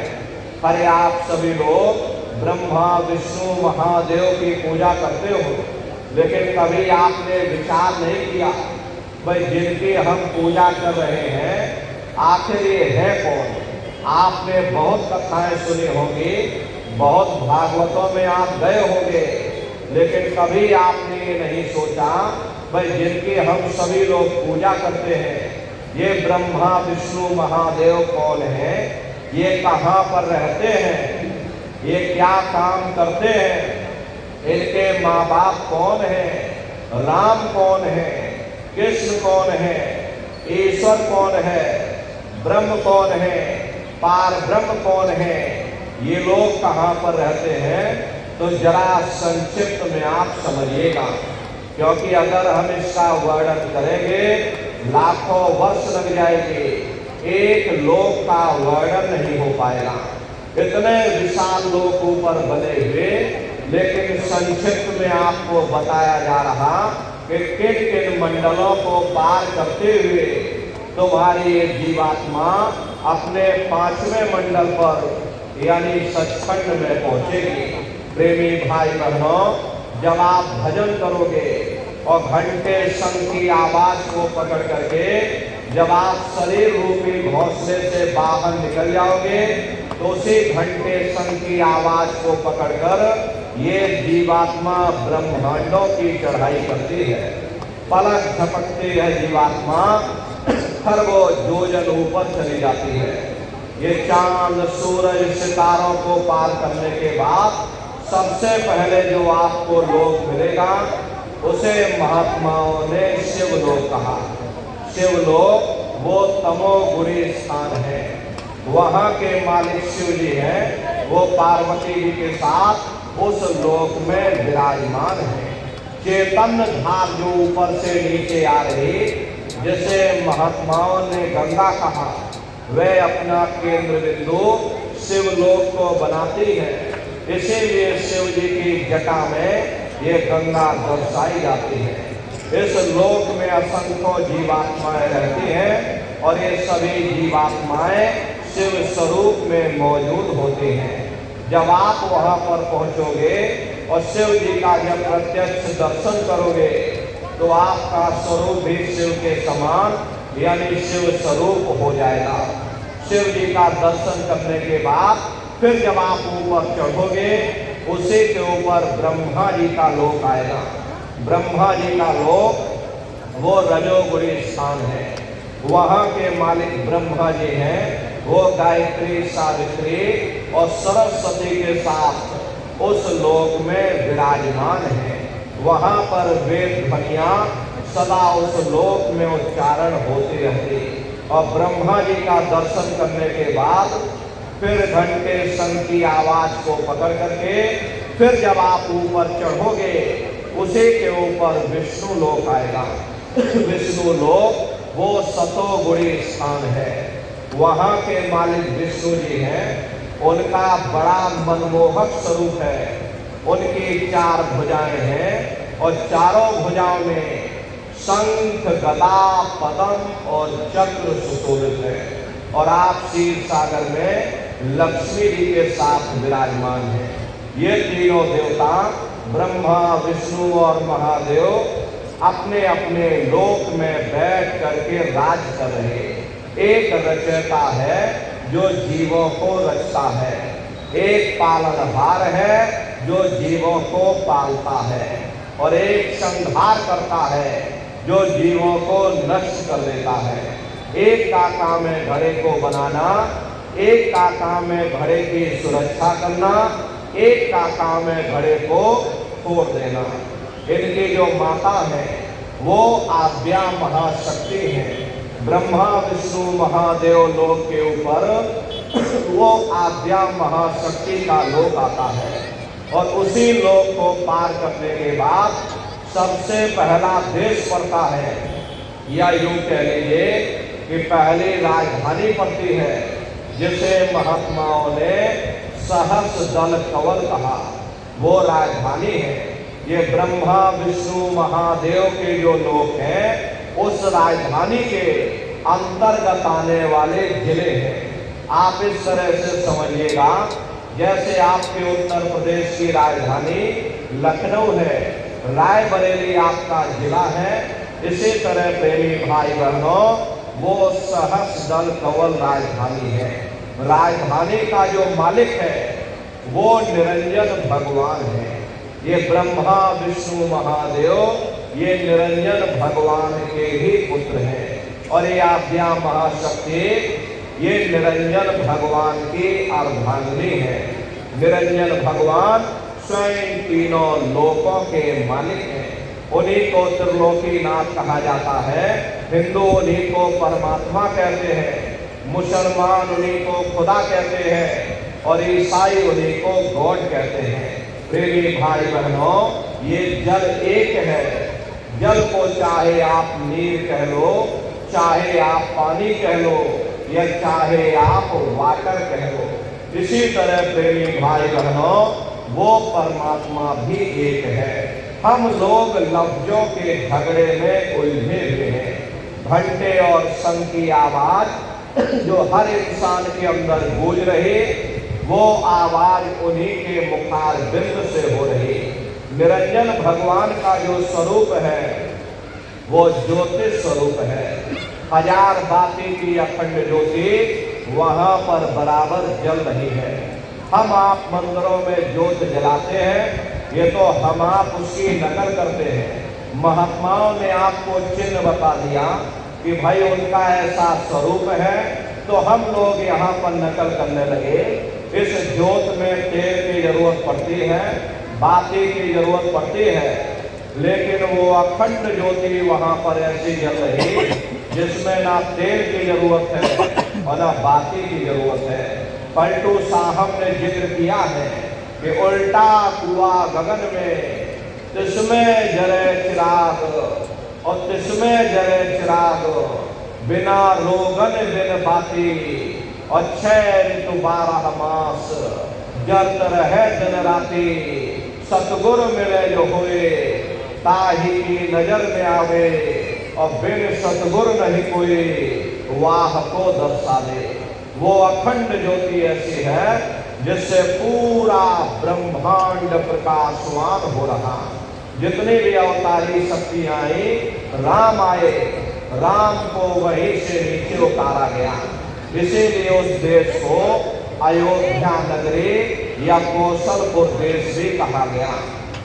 अरे आप सभी लोग ब्रह्मा विष्णु महादेव की पूजा करते हो, लेकिन कभी आपने विचार नहीं किया भाई जिनकी हम पूजा कर रहे हैं आखिर ये है कौन। आपने बहुत कथाएं सुनी होंगी, बहुत भागवतों में आप गए होंगे, लेकिन कभी आपने ये नहीं सोचा भाई जिनकी हम सभी लोग पूजा करते हैं, ये ब्रह्मा विष्णु महादेव कौन है, ये कहाँ पर रहते हैं, ये क्या काम करते हैं, इनके माँ बाप कौन है, राम कौन है, कृष्ण कौन है, ईश्वर कौन है, ब्रह्म कौन है, पार ब्रह्म कौन है, ये लोग कहाँ पर रहते हैं। तो जरा संक्षिप्त में आप समझिएगा, क्योंकि अगर हम इसका वर्णन करेंगे लाखों वर्ष लग जाएंगे, एक लोक का वर्णन नहीं हो पाएगा। इतने विशाल लोक ऊपर बने हुए, लेकिन संक्षिप्त में आपको बताया जा रहा कि किन किन मंडलों को पार करते हुए तुम्हारी ये जीवात्मा अपने 5वें मंडल पर यानी सचखंड में पहुंचेगी। प्रेमी भाई बहनों, जब आप भजन करोगे और घंटे शंख की आवाज को पकड़ करके जब आप शरीर रूपी घोंसले से बाहर निकल जाओगे, तो उसी घंटे शंख की आवाज को पकड़कर ये जीवात्मा ब्रह्मांडों की चढ़ाई करती है। पलक झपकती है जीवात्मा, खरबों योजन ऊपर चली जाती है। ये चांद सूरज सितारों को पार करने के बाद सबसे पहले जो आपको लोक मिलेगा उसे महात्माओं ने शिवलोक कहा। शिवलोक वो तमोगुणी स्थान है। वहाँ के मालिक शिव जी हैं, वो पार्वती जी के साथ उस लोक में विराजमान है। चैतन्य धार जो ऊपर से नीचे आ रही, जिसे महात्माओं ने गंगा कहा, वह अपना केंद्र बिंदु शिवलोक को बनाती है। इसीलिए शिव जी की जटा में ये गंगा दर्शाई जाती है। इस लोक में असंख्य जीवात्माएं रहती हैं और ये सभी जीवात्माएं शिव स्वरूप में मौजूद होती हैं। जब आप वहां पर पहुंचोगे और शिव जी का जब प्रत्यक्ष दर्शन करोगे तो आपका स्वरूप भी शिव के समान यानी शिव स्वरूप हो जाएगा। शिव जी का दर्शन करने के बाद फिर जब आप ऊपर चढ़ोगे, उसी के ऊपर ब्रह्मा जी का लोक आएगा। ब्रह्मा जी का लोक वो रजोगुणी स्थान है। वहाँ के मालिक ब्रह्मा जी हैं, वो गायत्री, सावित्री और सरस्वती के साथ उस लोक में विराजमान है। वहाँ पर वेद ध्वनियाँ सदा उस लोक में उच्चारण होती रहती और ब्रह्मा जी का दर्शन करने के बाद फिर घंटे शंख की आवाज को पकड़ करके फिर जब आप ऊपर चढ़ोगे, उसी के ऊपर विष्णु लोक आएगा। विष्णु लोक वो सतोगुणी स्थान है। वहाँ के मालिक विष्णु जी हैं, उनका बड़ा मनमोहक स्वरूप है। उनकी 4 भुजाएं हैं और चारों भुजाओं में शंख, गदा, पद्म और चक्र सुशोभित है। और आप क्षीर सागर में लक्ष्मी जी के साथ विराजमान हैं। ये तीनों देवता ब्रह्मा, विष्णु और महादेव अपने अपने लोक में बैठ करके राज कर रहे। एक रचयिता है जो जीवों को रचता है, एक पालनहार है जो जीवों को पालता है और एक संहार करता है जो जीवों को नष्ट कर देता है। एक का काम है घड़े को बनाना, एक का काम है घड़े की सुरक्षा करना, एक का काम है घड़े को तोड़ देना। इनकी जो माता है वो आद्या महाशक्ति है। ब्रह्मा, विष्णु, महादेव लोक के ऊपर वो आद्या महाशक्ति का लोक आता है और उसी लोक को पार करने के बाद सबसे पहला देश पड़ता है, या यूं कह लीजिए कि पहली राजधानी पड़ती है, जिसे महात्माओं ने सहस्र दल कवल कहा। वो राजधानी है। ये ब्रह्मा, विष्णु, महादेव के जो लोक हैं, उस राजधानी के अंतर्गत आने वाले जिले हैं। आप इस तरह से समझिएगा, जैसे आपके उत्तर प्रदेश की राजधानी लखनऊ है, रायबरेली आपका जिला है, इसी तरह प्रेमी भाई बहनों वो सहस्र दल कवल राजधानी है। राजधानी का जो मालिक है वो निरंजन भगवान है। ये ब्रह्मा, विष्णु, महादेव ये निरंजन भगवान के ही पुत्र हैं और ये आद्या महाशक्ति ये निरंजन भगवान की अर्धांगिनी है। निरंजन भगवान स्वयं तीनों लोकों के मालिक हैं। उन्हीं को त्रिलोकीनाथ कहा जाता है। हिंदू उन्हीं को परमात्मा कहते हैं, मुसलमान उन्हीं को खुदा कहते हैं और ईसाई उन्हीं को गॉड कहते हैं। प्रेमी भाई बहनों, ये जल एक है। जल को चाहे आप नीर कह लो, चाहे आप पानी कह लो या चाहे आप वाटर कह लो, इसी तरह प्रेमी भाई बहनों वो परमात्मा भी एक है। हम लोग लफ्जों के झगड़े में उलझे हुए हैं। घंटे और शंख की आवाज जो हर इंसान के अंदर गूंज रही, वो आवाज उन्हीं के मुखार बिंद से हो रही। निरंजन भगवान का जो स्वरूप है वो ज्योतिष स्वरूप है। हजार बाती की अखंड ज्योति वहां पर बराबर जल रही है। हम आप मंदिरों में ज्योत जलाते हैं, ये तो हम आप उसकी नकल करते हैं। महात्माओं ने आपको चिन्ह बता दिया कि भाई उनका ऐसा स्वरूप है, तो हम लोग यहाँ पर नकल करने लगे। इस ज्योत में तेल की जरूरत पड़ती है, बाती की जरूरत पड़ती है। लेकिन वो अखंड ज्योति वहां पर ऐसी जल रही जिसमें ना तेल की जरूरत है और ना बाती की जरूरत है। पलटू साहब ने जिक्र किया है कि उल्टा कुआं गगन में, तिसमें जरे चिराग और तिसमें जरे चिराग, बिना रोगन बिन बाती और 6 ऋतु 12 मास, जरत रहे दिन राती, सतगुर मिले जो हुए, ताही की नजर में आवे, और बिन सतगुर नहीं कोई, वाह को दर्शावे। वो अखंड ज्योति ऐसी है जिससे पूरा ब्रह्मांड प्रकाशवान हो रहा। जितनी भी अवतारी शक्तियां आई, राम आए, राम को वहीं से नीचे उतारा गया। इसीलिए उस देश को अयोध्या नगरी या कौशलपुर देश भी कहा गया।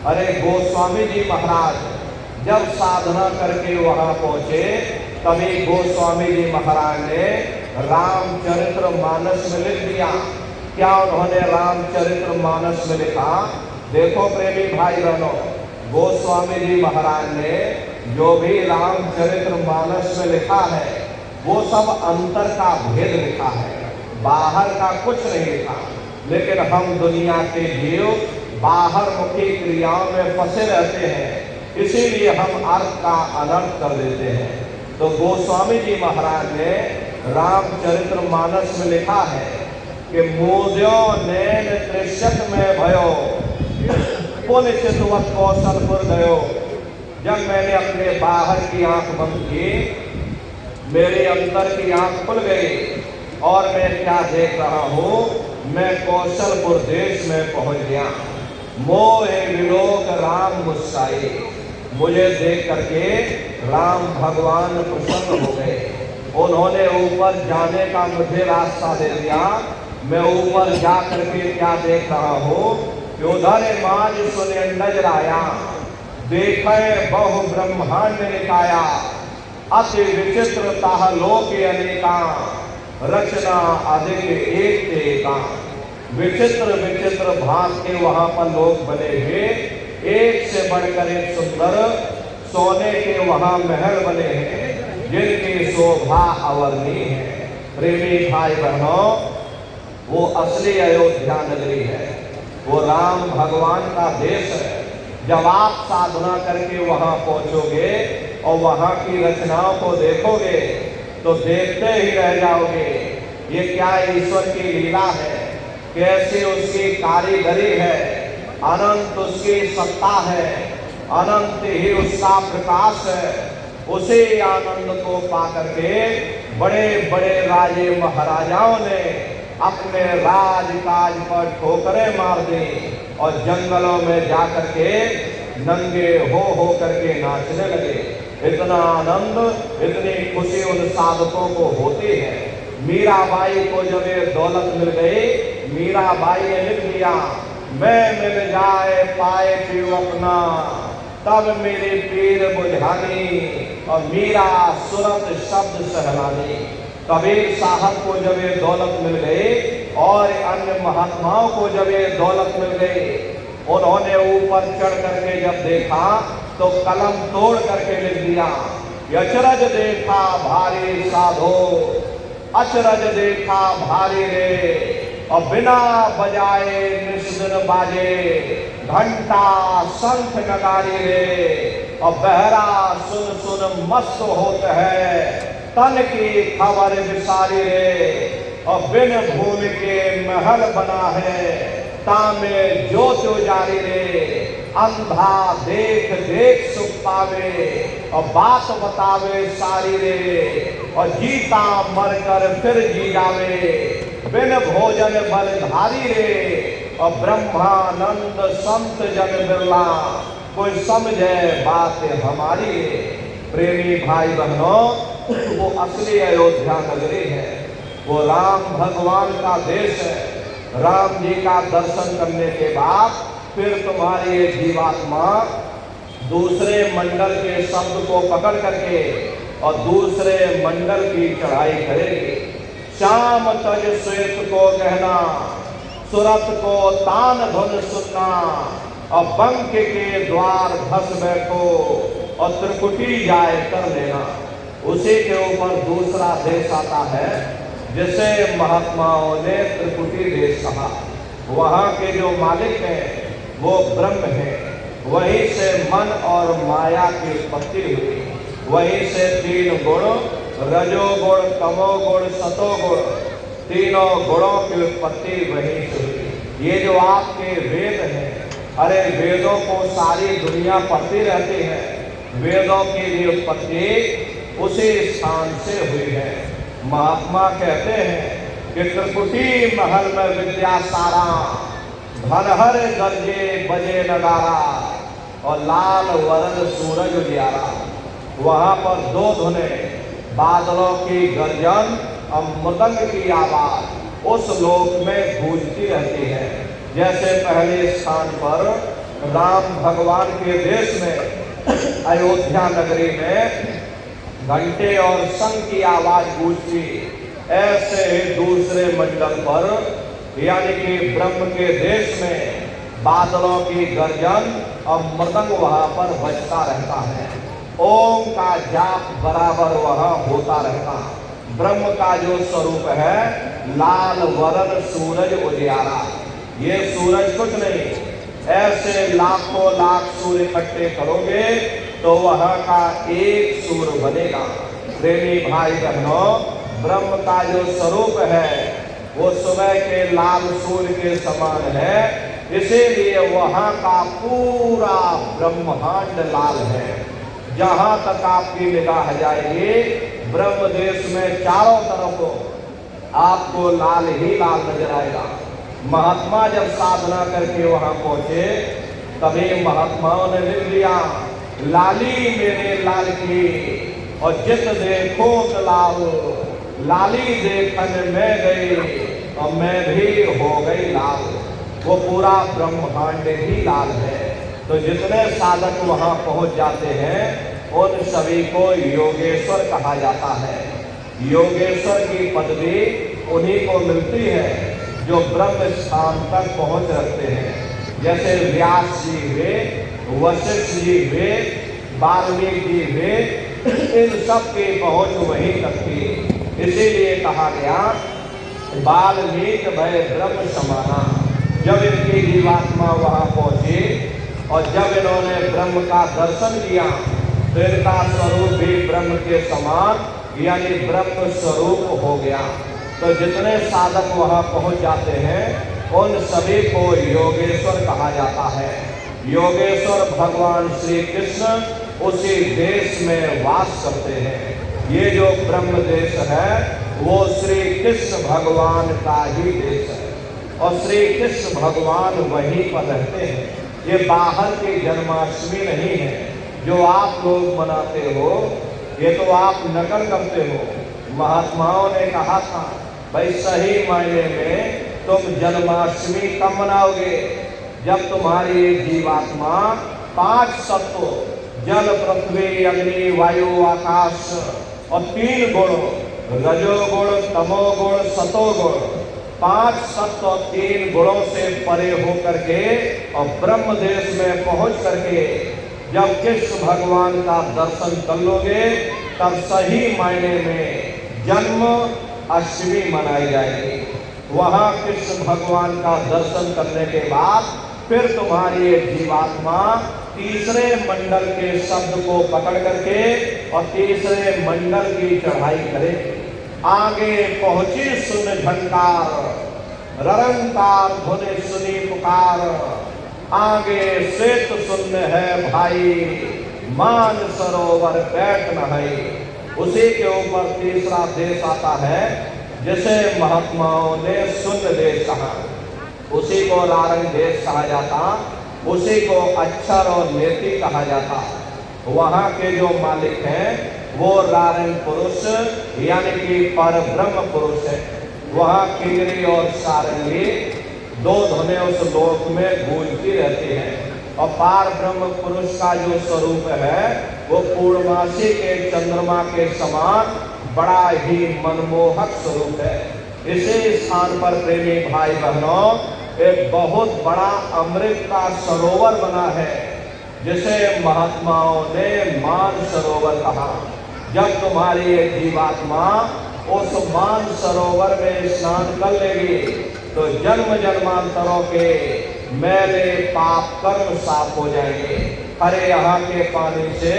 अरे गोस्वामी जी महाराज जब साधना करके वहां पहुंचे, तभी गोस्वामी जी महाराज ने रामचरित्र मानस में लिख दिया। क्या उन्होंने रामचरित्र मानस में लिखा? देखो प्रेमी भाई बहनों, गोस्वामी जी महाराज ने जो भी रामचरित्र मानस में लिखा है वो सब अंतर का भेद लिखा है, बाहर का कुछ नहीं लिखा। लेकिन हम दुनिया के जीव बाहर मुखी क्रियाओं में फंसे रहते हैं, इसीलिए हम अर्थ का अनर्थ कर देते हैं। तो गोस्वामी जी महाराज ने रामचरित्र मानस में लिखा है कि मोद्यो नैन त्रिशत में भयो, पुण्य चितवत कौशलपुर गयो। जब मैंने अपने बाहर की आंख बंद की, मेरे अंदर की आंख खुल गई और मैं क्या देख रहा हूं, मैं कौशलपुर देश में पहुंच गया। मोहे विलोक राम मुस्काई, मुझे देख करके राम भगवान प्रसन्न हो गए। उन्होंने ऊपर जाने का मुझे रास्ता दे दिया। मैं ऊपर जा करके क्या देख रहा हूं कि उधर माज सुने नजर आया, देखे बहु ब्रह्मांड निकाया, अति विचित्र ताह लोक अनेका, रचना अधिक एक एका। विचित्र विचित्र भाग के वहां पर लोग बने हुए, एक से बढ़कर एक सुंदर सोने के वहां महल बने हैं जिनकी शोभा अवर्णीय है। प्रेमी भाई बहनों, वो असली अयोध्या नगरी है, वो राम भगवान का देश है। जब आप साधना करके वहां पहुंचोगे और वहां की रचनाओं को देखोगे तो देखते ही रह जाओगे, ये क्या ईश्वर की लीला है, कैसी उसकी कारीगरी है, अनंत उसकी सत्ता है, अनंत ही उसका प्रकाश है। उसी आनंद को पाकर के बड़े बड़े राजे महाराजाओं ने अपने राजकाज पर ठोकरें मार दी और जंगलों में जाकर के नंगे हो करके नाचने लगे। इतना आनंद, इतनी खुशी उन साधकों को होती है। मीराबाई को जब ये दौलत मिल गई, मीराबाई ने लिख दिया, मैं मिल जाए पाए पीऊ अपना, तब मेरी पीर बुझानी और मीरा सुरत शब्द सहलानी। कबीर साहब को जब ये दौलत मिल गई और अन्य महात्माओं को जब ये दौलत मिल गई, उन्होंने ऊपर चढ़ करके जब देखा तो कलम तोड़ करके लिख दिया, अचरज देखा भारी साधो, अचरज देखा भारी रे, और बिना बजाए निस्दिन बाजे, घंटा शंख नगारी रे, और बहरा सुन सुन मस्त होत है, तन की खबर विसारी रे, और बिन भूमि के महल बना है, तामे ज्योत उजारी रे, अंधा देख देख सुख पावे और बात बतावे सारी रे, और जीता मर कर फिर जी जावे, बिन भोजन बलधारी रे, और ब्रह्मानंद संत जन बिरला, कोई समझे बात हमारी रे। प्रेमी भाई बहनों, वो असली अयोध्या नगरी है, वो राम भगवान का देश है। राम जी का दर्शन करने के बाद फिर तुम्हारी ये जीवात्मा दूसरे मंडल के शब्द को पकड़ करके और दूसरे मंडल की चढ़ाई करेगी। श्याम तज श्वेत को कहना, सुरत को तान धुन सुनना, और बंक के द्वार धस बैठो और त्रिकुटी जाए कर लेना। उसी के ऊपर दूसरा देश आता है जिसे महात्माओं ने त्रिकुटी देश कहा। वहाँ के जो मालिक हैं वो ब्रह्म हैं, वहीं से मन और माया की उत्पत्ति हुई, वहीं से तीन गुण रजोगुण तमोगुण सतोगुण तीनों गुणों की उत्पत्ति वहीं से हुई। ये जो आपके वेद हैं, अरे वेदों को सारी दुनिया पढ़ती रहती है, वेदों की भी उत्पत्ति उसी स्थान से हुई है। महात्मा कहते हैं कि त्रिकुटी महल में विद्या सारा, धनहर गरजे बजे नगारा और लाल वरण सूरज उजियारा। वहाँ पर दो धुने, बादलों की गर्जन और मृदंग की आवाज उस लोक में गूंजती रहती है। जैसे पहले स्थान पर राम भगवान के देश में अयोध्या नगरी में घंटे और शंख की आवाज गूंजती, ऐसे ही दूसरे मंडल पर यानी कि ब्रह्म के देश में बादलों की गर्जन और मृदंग वहां पर बजता रहता है। ओम का जाप बराबर वहां होता रहता। ब्रह्म का जो स्वरूप है लाल वरण सूरज उजियारा। ये सूरज कुछ नहीं, ऐसे लाखों लाख सूर्य इकट्ठे करोगे तो वहां का एक सूर्य बनेगा। प्रेमी भाई बहनों, ब्रह्म का जो स्वरूप है वो सुबह के लाल सूर्य के समान है, इसीलिए वहां का पूरा ब्रह्मांड लाल है। जहां तक आपकी निगाह जाएगी ब्रह्म देश में चारों तरफ आपको लाल ही लाल नजर आएगा। महात्मा जब साधना करके वहां पहुंचे तभी महात्माओं ने लिख लिया, लाली मेरे लाल की और जित देखो तो लाल, लाली देखन में गई और मैं भी हो गई लाल। वो पूरा ब्रह्मांड ही लाल है। तो जितने साधक वहां पहुंच जाते हैं उन सभी को योगेश्वर कहा जाता है। योगेश्वर की पदवी उन्हीं को मिलती है जो ब्रह्म स्थान तक पहुंच रखते हैं। जैसे व्यास जी हुए, वशिष्ठ जी हुए, वाल्मीकि जी हुए, इन सब की पहुंच वहीं तक थी। इसीलिए कहा गया वाल्मीकि भय ब्रह्म समाना। जब इनकी जीवात्मा वहां पहुंची और जब इन्होंने ब्रह्म का दर्शन किया तो इनका स्वरूप भी ब्रह्म के समान यानी ब्रह्म स्वरूप हो गया। तो जितने साधक वहां पहुंच जाते हैं उन सभी को योगेश्वर कहा जाता है। योगेश्वर भगवान श्री कृष्ण उसी देश में वास करते हैं। ये जो ब्रह्म देश है वो श्री कृष्ण भगवान का ही देश है और श्री कृष्ण भगवान वहीं पर रहते हैं। ये बाहर की जन्माष्टमी नहीं है जो आप लोग मनाते हो, ये तो आप नकल करते हो। महात्माओं ने कहा था भाई सही मायने में तुम जन्माष्टमी कब मनाओगे? जब तुम्हारी जीवात्मा 5 तत्व जल पृथ्वी अग्नि वायु आकाश और 3 गुण रजोगुण तमोगुण सतोगुण 5 तत्व और 3 गुणों से परे हो करके और ब्रह्म देश में पहुंच करके जब कृष्ण भगवान का दर्शन कर लोगे तब सही मायने में जन्म अष्टमी मनाई जाएगी। वहां कृष्ण भगवान का दर्शन करने के बाद फिर तुम्हारी जीवात्मा तीसरे मंडल के शब्द को पकड़ करके और तीसरे मंडल की चढ़ाई करे। आगे पहुंची सुन झंकार, ररंकार धुनि सुनी पुकार, आगे श्वेत सुन है भाई, मान सरोवर बैठ नहाई। उसी के ऊपर तीसरा देश आता है जिसे महात्माओं ने शून्य देश कहा। उसी को रारंग देश कहा जाता, उसी को अक्षर और नेति कहा जाता। वहाँ के जो मालिक हैं वो रारंग पुरुष यानी कि पर ब्रह्म पुरुष है। वहाँ किंगरी और सारंगी 2 धुनें उस लोक में गूंजती रहती हैं और पार ब्रह्म पुरुष का जो स्वरूप है वो पूर्णमासी के चंद्रमा के समान बड़ा ही मनमोहक स्वरूप है। इसी स्थान पर प्रेमी भाई बहनों एक बहुत बड़ा अमृत का सरोवर बना है, जिसे महात्माओं ने मान सरोवर कहा। जब तुम्हारी एक जीवात्मा उस मान सरोवर में स्नान कर लेगी तो जन्म जन्मांतरों के मेरे पाप कर्म साफ हो जाएंगे। अरे यहाँ के पानी से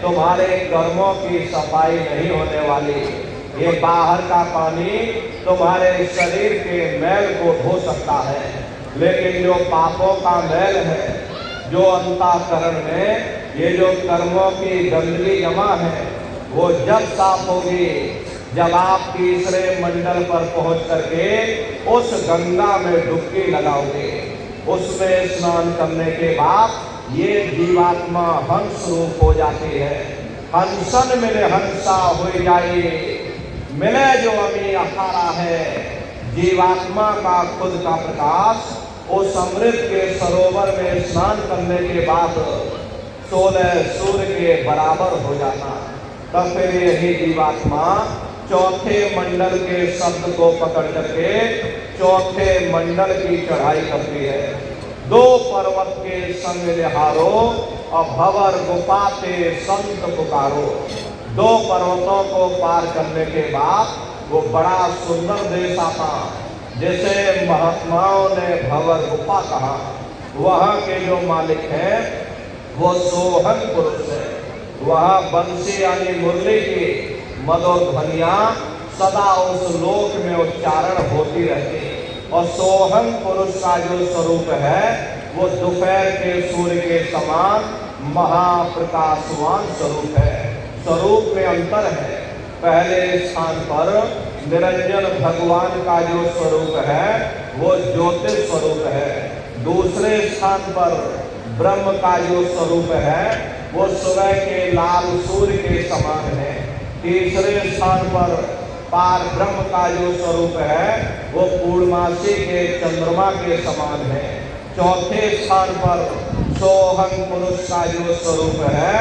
तुम्हारे कर्मों की सफाई नहीं होने वाली। ये बाहर का पानी तुम्हारे शरीर के मैल को धो सकता है, लेकिन जो पापों का मैल है, जो अंतःकरण में ये जो कर्मों की गंदगी जमा है, वो जब साफ होगी, जब आप तीसरे मंडल पर पहुंच करके उस गंगा में डुबकी लगाओगे। उसमें स्नान करने के बाद ये जीवात्मा हंस रूप हो जाती है। हंसन मिले हंसा हो जाए, मिले जो अमी अखाड़ा है। जीवात्मा का खुद का प्रकाश उस अमृत के सरोवर में स्नान करने के बाद 16 सूर्य के बराबर हो जाता। तब फिर यही जीवात्मा चौथे मंडल के शब्द को पकड़ करके चौथे मंडल की चढ़ाई करती है। 2 पर्वत के संग निहारो और भंवर गुफा ते संत पुकारो। 2 पर्वतों को पार करने के बाद वो बड़ा सुंदर देश आता, जिसे महात्माओं ने भंवर गुफा कहा। वहाँ के जो मालिक हैं वो सोहन पुरुष है। वहाँ बंसी यानी मुरली की मधुध्वनियां सदा उस लोक में उच्चारण होती रहती। और सोहन पुरुष का जो स्वरूप है वो दोपहर के सूर्य के समान महाप्रकाशवान स्वरूप है। स्वरूप में अंतर है। पहले स्थान पर निरंजन भगवान का जो स्वरूप है वो ज्योतिष स्वरूप है। दूसरे स्थान पर ब्रह्म का जो स्वरूप है वो सुबह के लाल सूर्य के समान है। तीसरे स्थान पर पार ब्रह्म का जो स्वरूप है वो पूर्णमासी के चंद्रमा के समान है। चौथे स्थान पर सोहन पुरुष का जो स्वरूप है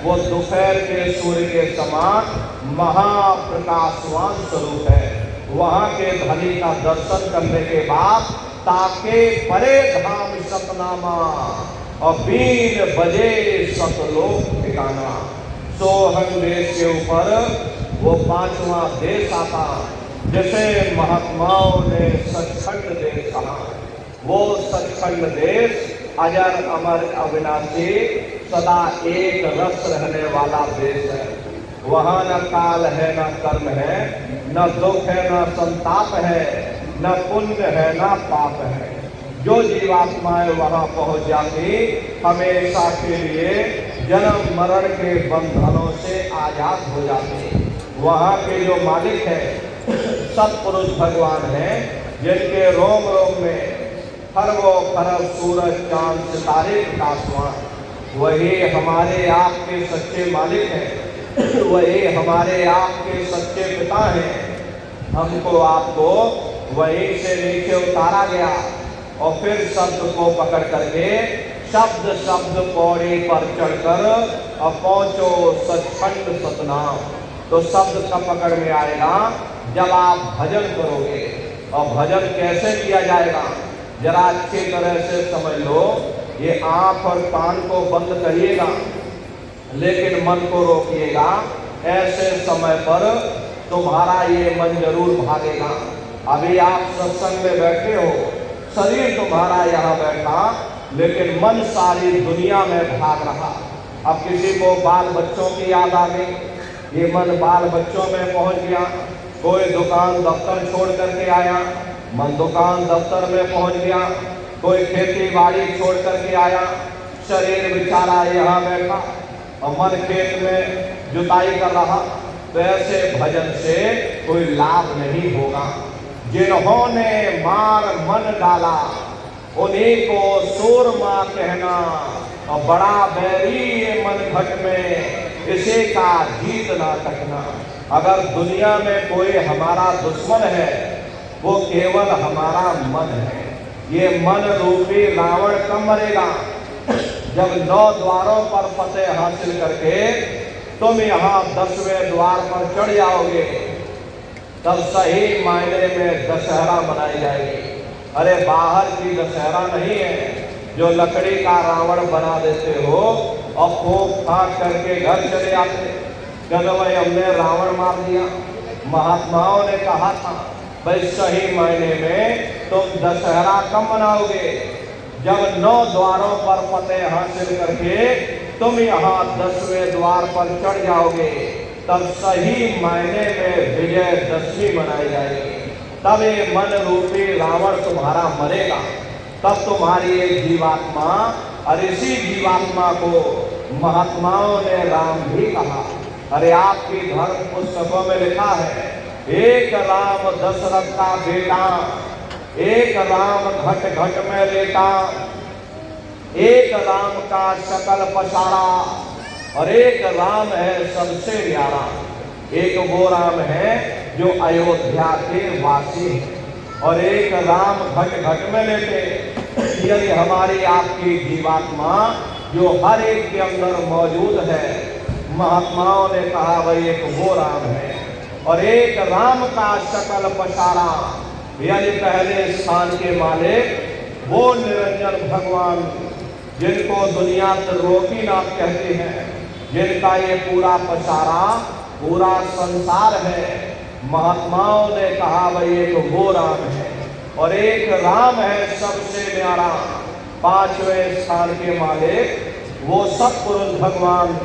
वो दोपहर के सूर्य के समान महाप्रकाशवान स्वरूप है। वहाँ के धनी का दर्शन करने के बाद ताके परे धाम सतनामा और बीन बजे सतलोक ठिकाना। सोहन देश के ऊपर वो 5वां देश आता, जिसे महात्माओं ने सचखंड देश कहा। वो सचखंड देश अजर अमर अविनाशी सदा एक रस रहने वाला देश है। वहाँ न काल है, न कर्म है, न दुख है, न संताप है, न पुण्य है, न पाप है। जो जीवात्माएं वहाँ पहुँच जाती हमेशा के लिए जन्म मरण के बंधनों से आजाद हो जाती। वहाँ के जो मालिक है सत्पुरुष भगवान हैं, जिनके रोम रोम में खरबों खरब सूरज चांद सितारे प्रकाशवान, वही हमारे आपके सच्चे मालिक हैं। वही हमारे आपके सच्चे पिता हैं। हमको आपको वहीं से नीचे उतारा गया और फिर शब्द को पकड़ करके शब्द शब्द पौड़ी पर चढ़कर और पहुंचो सचखंड सतनाम। तो शब्द का पकड़ में आएगा जब आप भजन करोगे। और भजन कैसे किया जाएगा जरा अच्छी तरह से समझ लो। ये आंख और कान को बंद करिएगा, लेकिन मन को रोकिएगा। ऐसे समय पर तुम्हारा ये मन जरूर भागेगा। अभी आप सत्संग में बैठे हो, शरीर तुम्हारा यहाँ बैठा, लेकिन मन सारी दुनिया में भाग रहा। अब किसी को बाल बच्चों की याद आ गई, ये मन बाल बच्चों में पहुंच गया। कोई दुकान दफ्तर छोड़ करके आया, मन दुकान दफ्तर में पहुंच गया। कोई खेती बाड़ी छोड़ करके आया, शरीर बेचारा यहाँ बैठा और मन खेत में जुताई कर रहा। तो ऐसे भजन से कोई लाभ नहीं होगा। जिन्होंने मार मन डाला उन्हीं को सूरमा कहना, और बड़ा बैरी ये मन घट में इसे का जीत ना तकना। अगर दुनिया में कोई हमारा दुश्मन है वो केवल हमारा मन है। ये मन रूपी रावण कब मरेगा? जब 9 द्वारों पर फतेह हासिल करके तुम यहाँ 10वें द्वार पर चढ़ जाओगे, तब सही मायने में दशहरा मनाई जाएगी। अरे बाहर की दशहरा नहीं है जो लकड़ी का रावण बना देते हो और फूंक फाक करके घर चले आते। कहते भाई हमने रावण मार दिया। महात्माओं ने कहा था भाई सही मायने में तुम दशहरा कब मनाओगे? जब 9 द्वारों पर फतेह हासिल करके तुम यहाँ 10वें द्वार पर चढ़ जाओगे, तब सही मायने में विजयदशमी मनाई जाएगी। तब ये मन रूपी रावण तुम्हारा मरेगा। तब तुम्हारी एक जीवात्मा, और इसी जीवात्मा को महात्माओं ने राम भी कहा। अरे आपकी धर्म पुस्तकों में लिखा है, एक राम दशरथ का बेटा, एक राम घट घट में लेटा, एक राम का सकल पसारा, और एक राम है सबसे न्यारा। एक वो राम है जो अयोध्या के वासी हैं, और एक राम घट घट में लेटे। यदि हमारी आपकी जीवात्मा जो हर एक के अंदर मौजूद है, महात्माओं ने कहा भाई एक वो राम है, और एक राम का सकल पसारा, यानी पहले स्थान के मालिक वो निरंजन भगवान, जिनको दुनिया त्रिलोकीनाथ कहते हैं, जिनका ये पूरा पसारा पूरा संसार है। महात्माओं ने कहा भाई एक वो राम है, और एक राम है सबसे न्यारा, 5वें स्थान के मालिक वो सतपुरुष भगवान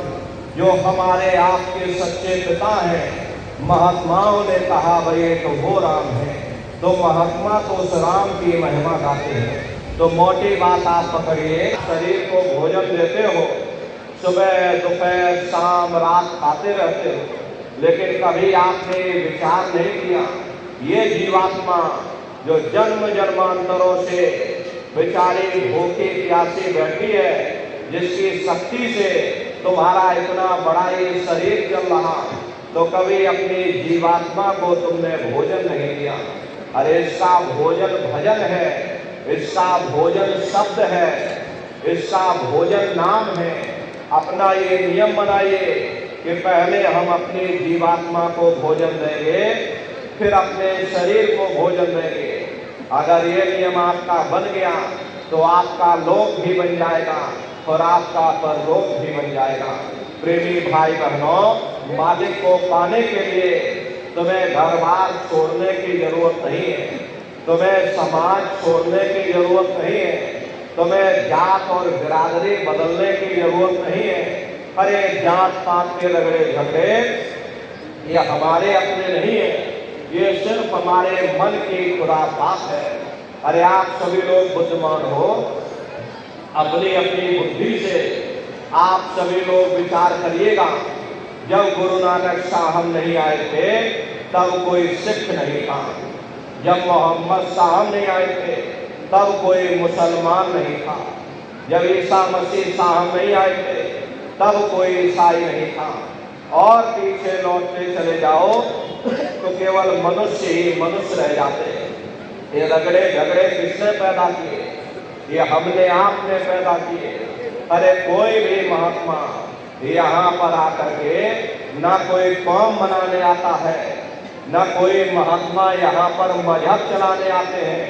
जो हमारे आपके सच्चे पिता हैं। महात्माओं ने कहा भाई एक वो राम है। तो महात्मा तो उस राम की महिमा गाते हैं। तो मोटी बात आप पकड़िए, शरीर को भोजन देते हो, सुबह दोपहर शाम रात खाते रहते हो, लेकिन कभी आपने विचार नहीं किया ये जीवात्मा जो जन्म जन्मांतरों से बेचारी भूखी प्यासी बैठी है, जिसकी शक्ति से तुम्हारा इतना बड़ा ये शरीर चल रहा, तो कभी अपनी जीवात्मा को तुमने भोजन नहीं दिया। अरे इसका भोजन भजन है, इसका भोजन शब्द है, इसका भोजन नाम है। अपना ये नियम बनाइए कि पहले हम अपनी जीवात्मा को भोजन देंगे, फिर अपने शरीर को भोजन देंगे। अगर ये नियम आपका बन गया तो आपका लोक भी बन जाएगा और आपका परलोक भी बन जाएगा। प्रेमी भाई बहनों, मालिक को पाने के लिए तुम्हें घर बार छोड़ने की जरूरत नहीं है, तुम्हें समाज छोड़ने की जरूरत नहीं है, तुम्हें जात और बिरादरी बदलने की जरूरत नहीं है। अरे जात पात के रगड़े झगड़े ये हमारे अपने नहीं है, ये सिर्फ हमारे मन की खुराफात है। अरे आप सभी लोग बुद्धिमान हो, अपनी अपनी बुद्धि से आप सभी लोग विचार करिएगा। जब गुरु नानक साहब नहीं आए थे तब कोई सिख नहीं था, जब मोहम्मद साहब नहीं आए थे तब कोई मुसलमान नहीं था, जब ईसा मसीह साहब नहीं आए थे तब कोई ईसाई नहीं था। और पीछे लौटते चले जाओ तो केवल मनुष्य ही मनुष्य रह जाते हैं। ये रगड़े झगड़े किसने पैदा किए? ये हमने आपने पैदा किए। अरे कोई भी महात्मा यहाँ पर आकर के ना कोई कौम बनाने आता है, न कोई महात्मा यहाँ पर मजहब चलाने आते हैं,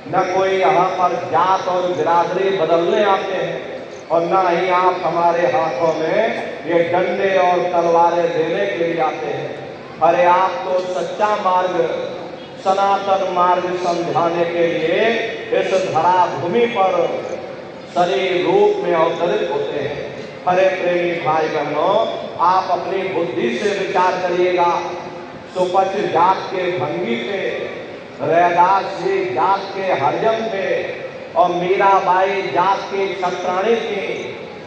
न कोई यहाँ पर जात और बिरादरी बदलने आते हैं, और न ही आप हमारे हाथों में ये डंडे और तलवारें देने के लिए आते हैं। अरे आप तो सच्चा मार्ग, सनातन मार्ग समझाने के लिए इस धरा भूमि पर शरीर रूप में अवतरित होते हैं। अरे प्रेमी भाई बहनों, आप अपनी बुद्धि से विचार करिएगा। सुपच जात के भंगी थे, रैदास जी जात के हरिजन थे, और मीराबाई जात की छत्राणी थी।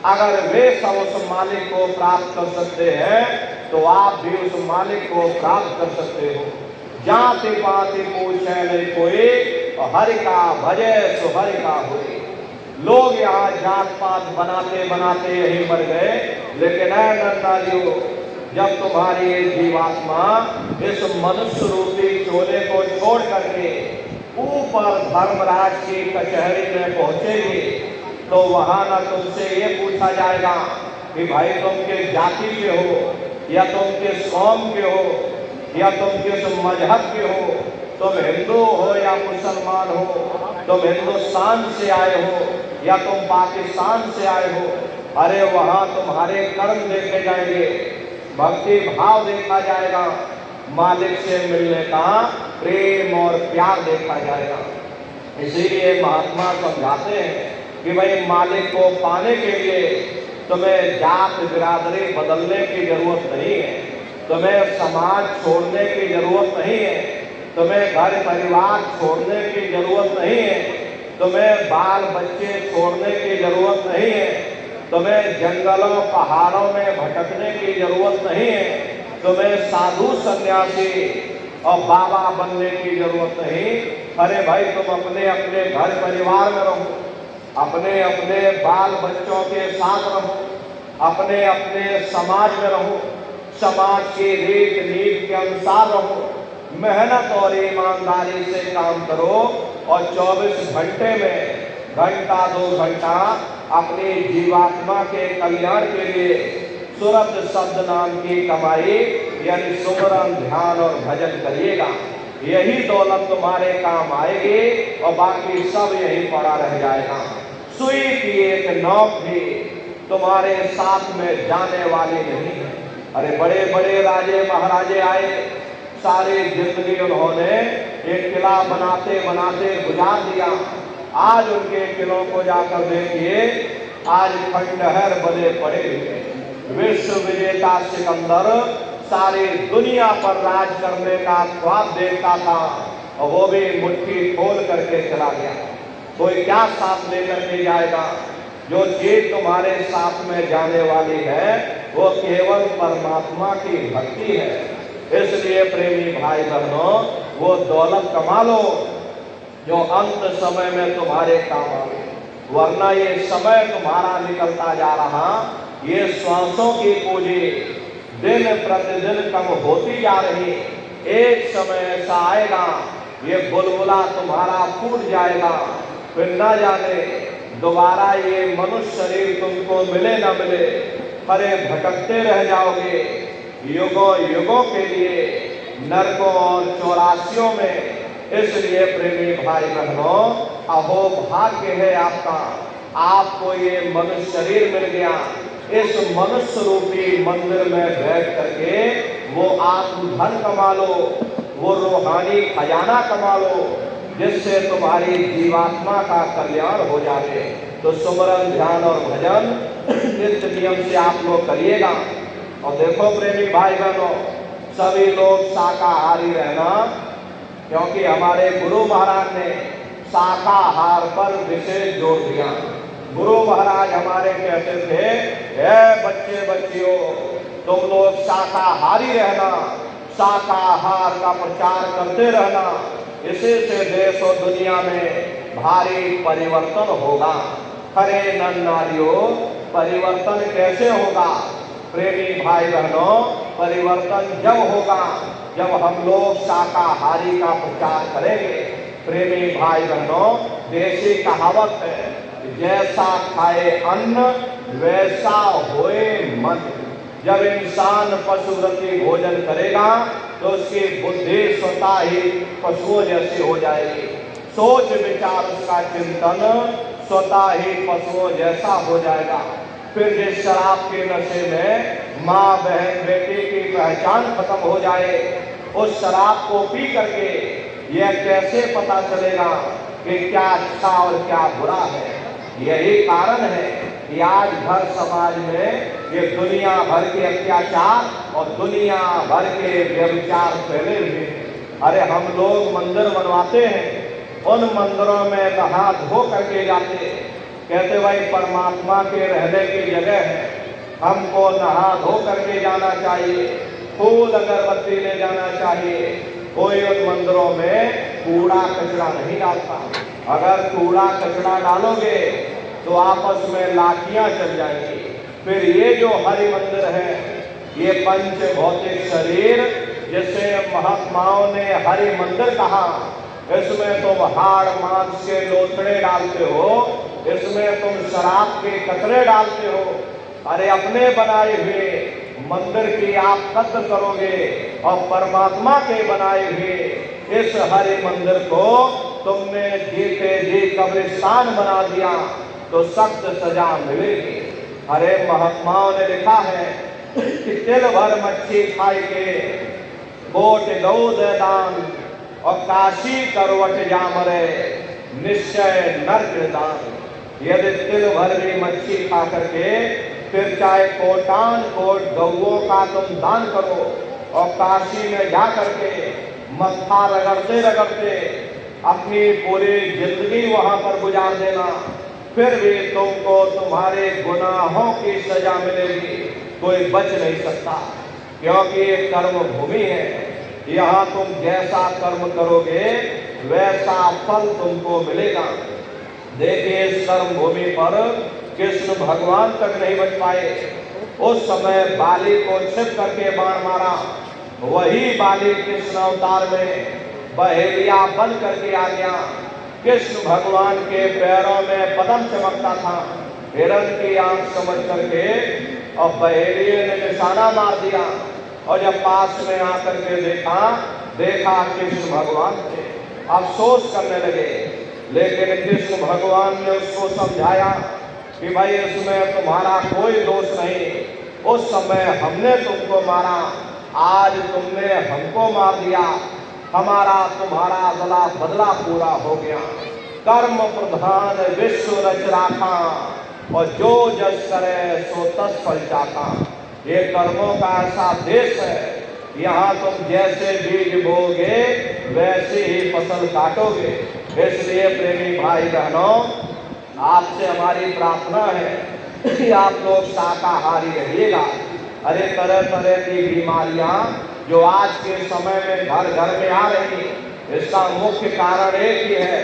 अगर वे सब उस मालिक को प्राप्त कर सकते हैं तो आप भी उस मालिक को प्राप्त कर सकते हो। जाति पाति पूछे नहीं कोई, हरि का भजे सो हरि का हुए। लोग यहाँ जात पात बनाते बनाते यही मर गए, लेकिन ऐ नंदालियों, जब तुम्हारी ये जीवात्मा इस मनुष्य रूपी चोले को छोड़ करके ऊपर धर्मराज की कचहरी में पहुंचेगी तो वहां न तुमसे ये पूछा जाएगा कि भाई तुम किस जाति के हो, या तुम किस कौम के हो, या तुम किस मजहब के हो, तुम हिंदू हो या मुसलमान हो, तुम हिंदुस्तान से आए हो या तुम पाकिस्तान से आए हो, अरे वहां तुम्हारे कर्म देखे जाएंगे, भक्ति भाव देखा जाएगा, मालिक से मिलने का प्रेम और प्यार देखा जाएगा। इसीलिए महात्मा समझाते हैं कि भाई मालिक को पाने के लिए तुम्हें जात बिरादरी बदलने की जरूरत नहीं है, तुम्हें समाज छोड़ने की जरूरत नहीं है, तुम्हें घर परिवार छोड़ने की जरूरत नहीं है, तुम्हें बाल बच्चे छोड़ने की जरूरत नहीं है, तुम्हें जंगलों पहाड़ों में भटकने की जरूरत नहीं है, तुम्हें साधु सन्यासी और बाबा बनने की जरूरत नहीं। अरे भाई तुम अपने अपने घर परिवार में रहो, अपने अपने बाल बच्चों के साथ रहो, अपने अपने समाज में रहो, समाज के रीत नीति के अनुसार रहो, मेहनत और ईमानदारी से काम करो और 24 घंटे में घंटा 2 घंटा अपनी जीवात्मा के कल्याण के लिए सुरत शब्द नाम की कमाई यानी सुमरन ध्यान और भजन करिएगा। यही दौलत तुम्हारे काम आएगी और बाकी सब यही पड़ा रह जाएगा। सुई की एक नौक भी तुम्हारे साथ में जाने वाली नहीं है। अरे बड़े बड़े राजे महाराजे आए, सारी जिंदगी उन्होंने एक किला बनाते बनाते गुजार दिया। आज उनके किलों को जाकर देखिए, आज खंडहर बने पड़े हुए। विश्व विजेता सिकंदर सारी दुनिया पर राज करने का ख्वाब देखता था और वो भी मुट्ठी खोल करके चला गया। कोई क्या साथ लेकर के जाएगा? जो चीज तुम्हारे साथ में जाने वाली है वो केवल परमात्मा की भक्ति है। इसलिए प्रेमी भाई बहनों, वो दौलत कमा लो जो अंत समय में तुम्हारे काम आए, वरना ये समय तुम्हारा निकलता जा रहा, ये श्वासों की पूंजी दिन प्रतिदिन कम होती जा रही। एक समय ऐसा आएगा ये बुलबुला तुम्हारा फूट जाएगा, फिर न जाने दोबारा ये मनुष्य शरीर तुमको मिले न मिले, अरे भटकते रह जाओगे युगों युगों के लिए नरकों और चौरासियों में। इसलिए प्रेमी भाई बहनों, अहो भाग्य है आपका, आपको ये मनुष्य शरीर मिल गया। इस मनुष्य रूपी मंदिर में बैठ करके वो आत्मधन कमा लो, वो रूहानी खजाना कमा लो, जिससे तुम्हारी जीवात्मा का कल्याण हो जाए। तो सुमरन ध्यान और भजन नित्य नियम से आप लोग करिएगा। और देखो प्रेमी भाई बहनों, सभी लोग शाकाहारी रहना, क्योंकि हमारे गुरु महाराज ने शाकाहार पर विशेष जोर दिया। गुरु महाराज हमारे कहते थे, हे बच्चे बच्चियों, तुम लोग शाकाहारी रहना, शाकाहार का प्रचार करते रहना, इसी से देश और दुनिया में भारी परिवर्तन होगा। हरे नर नारियों, परिवर्तन कैसे होगा? प्रेमी भाई बहनों, परिवर्तन जब होगा जब हम लोग शाकाहारी का प्रचार करेंगे। प्रेमी भाई बहनों, देसी कहावत है, जैसा खाए अन्न वैसा होए मन। जब इंसान पशुवृत्ति भोजन करेगा तो उसकी बुद्धि स्वतः ही पशुओं जैसी हो जाएगी, सोच विचार उसका चिंतन स्वतः ही पशुओं जैसा हो जाएगा। फिर जिस शराब के नशे में माँ बहन बेटी की पहचान खत्म हो जाए, उस शराब को पी करके यह कैसे पता चलेगा कि क्या अच्छा और क्या बुरा है? यही कारण है कि आज भर समाज में ये दुनिया भर के अत्याचार और दुनिया भर के व्यभिचार फैले हुए। अरे हम लोग मंदिर बनवाते हैं, उन मंदिरों में नहा धो करके जाते, कहते भाई परमात्मा के रहने की जगह है, हमको नहा धो करके जाना चाहिए, फूल अगरबत्ती ले जाना चाहिए। कोई उन मंदिरों में कूड़ा कचरा नहीं डालता। अगर कूड़ा कचरा डालोगे तो आपस में लाठियां चल जाएंगी। फिर ये जो हरि मंदिर है, ये पंच भौतिक शरीर जिसे महात्माओं ने हरि मंदिर कहा, इसमें तुम हाड़ मांस के लोथड़े डालते हो, इसमें तुम शराब के कतरे डालते हो। अरे अपने बनाए हुए मंदिर की आप कद्र करोगे और परमात्मा के बनाए हुए इस हरि मंदिर को तुमने जीते जी कब्रिस्तान बना दिया तो सख्त सजा मिलेगी। अरे महात्माओं ने लिखा है कि तिल भर मच्छी खाई के कोट गौ दे दान और काशी करवट जामरे निश्चय नरक दान। यदि तिल भर भी मच्छी खा करके फिर चाहे कोटान कोट गौओं का तुम दान करो और काशी में जा करके मत्था रगड़ते रगड़ते अपनी पूरी जिंदगी वहां पर गुजार देना, फिर भी तुमको तुम्हारे गुनाहों की सजा मिलेगी, कोई बच नहीं सकता। क्योंकि ये कर्म भूमि है, यहाँ तुम जैसा कर्म करोगे वैसा फल तुमको मिलेगा। देखिए इस कर्म भूमि पर कृष्ण भगवान तक नहीं बच पाए। उस समय बाली को छिप करके बाण मारा, वही बाली कृष्ण अवतार में बहेलिया बन करके आ गया। कृष्ण भगवान के पैरों में पद्म चमकता था, हिरण की आंख समझ करके और बहेलिये ने निशाना मार दिया और जब पास में आकर के देखा कृष्ण भगवान थे, अफसोस करने लगे। लेकिन कृष्ण भगवान ने उसको समझाया कि भाई इसमें तुम्हारा कोई दोष नहीं, उस समय हमने तुमको मारा, आज तुमने हमको मार दिया, हमारा तुम्हारा बदला पूरा हो गया। कर्म प्रधान विश्व रच राखा और जो जस करे सो तस फल चाखा। ये कर्मों का ऐसा देश है, यहाँ तुम जैसे बीज बोगे वैसे ही फसल काटोगे। इसलिए प्रेमी भाई बहनों, आपसे हमारी प्रार्थना है कि आप लोग शाकाहारी रहिएगा। अरे तरह तरह की बीमारियां जो आज के समय में घर घर में आ रही, इसका मुख्य कारण एक ही है,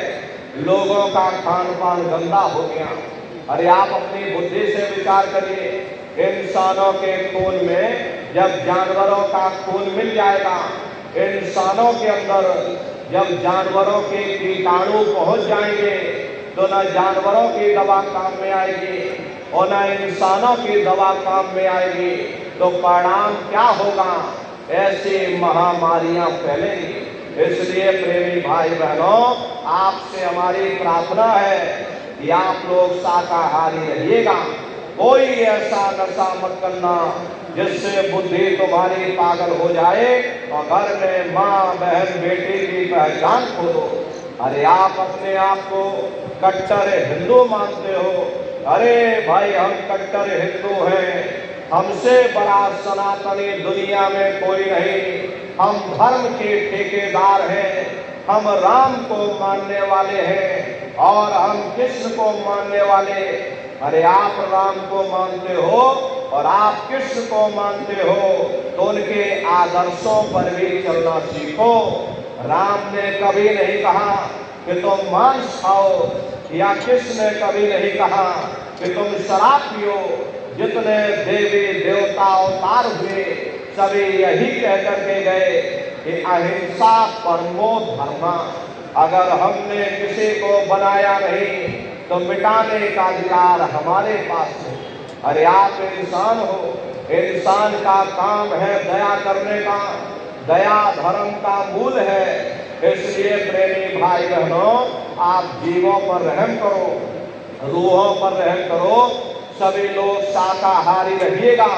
लोगों का खान पान गंदा हो गया। अरे आप अपनी बुद्धि से विचार करिए, इंसानों के खून में जब जानवरों का खून मिल जाएगा, इंसानों के अंदर जब जानवरों के कीटाणु पहुंच जाएंगे तो न जानवरों की दवा काम में आएगी और न इंसानों की दवा काम में आएगी, तो परिणाम क्या होगा? ऐसी महामारियां फैलेंगी। इसलिए प्रेमी भाई बहनों, आपसे हमारी प्रार्थना है कि आप लोग शाकाहारी रहिएगा। कोई ऐसा नशा मत करना जिससे बुद्धि तुम्हारी पागल हो जाए और घर में माँ बहन बेटी की पहचान खो दो। अरे आप अपने आप को कट्टर हिंदू मानते हो, अरे भाई हम कट्टर हिंदू हैं, हमसे बड़ा सनातनी दुनिया में कोई नहीं, हम धर्म के ठेकेदार हैं, हम राम को मानने वाले हैं और हम कृष्ण को मानने वाले। अरे आप राम को मानते हो और आप कृष्ण को मानते हो तो उनके आदर्शों पर भी चलना सीखो। राम ने कभी नहीं कहा कि तुम मांस खाओ, या कृष्ण ने कभी नहीं कहा कि तुम शराब पियो। जितने देवी देवता अवतार हुए सभी यही कह करके गए कि अहिंसा परमो धर्म। अगर हमने किसी को बनाया नहीं तो मिटाने का अधिकार हमारे पास है। अरे आप इंसान हो, इंसान का काम है दया करने का, दया धर्म का मूल है। इसलिए प्रेमी भाई बहनों, आप जीवों पर रहम करो, रूहों पर रहम करो। सभी लोग शाकाहारी रहिएगा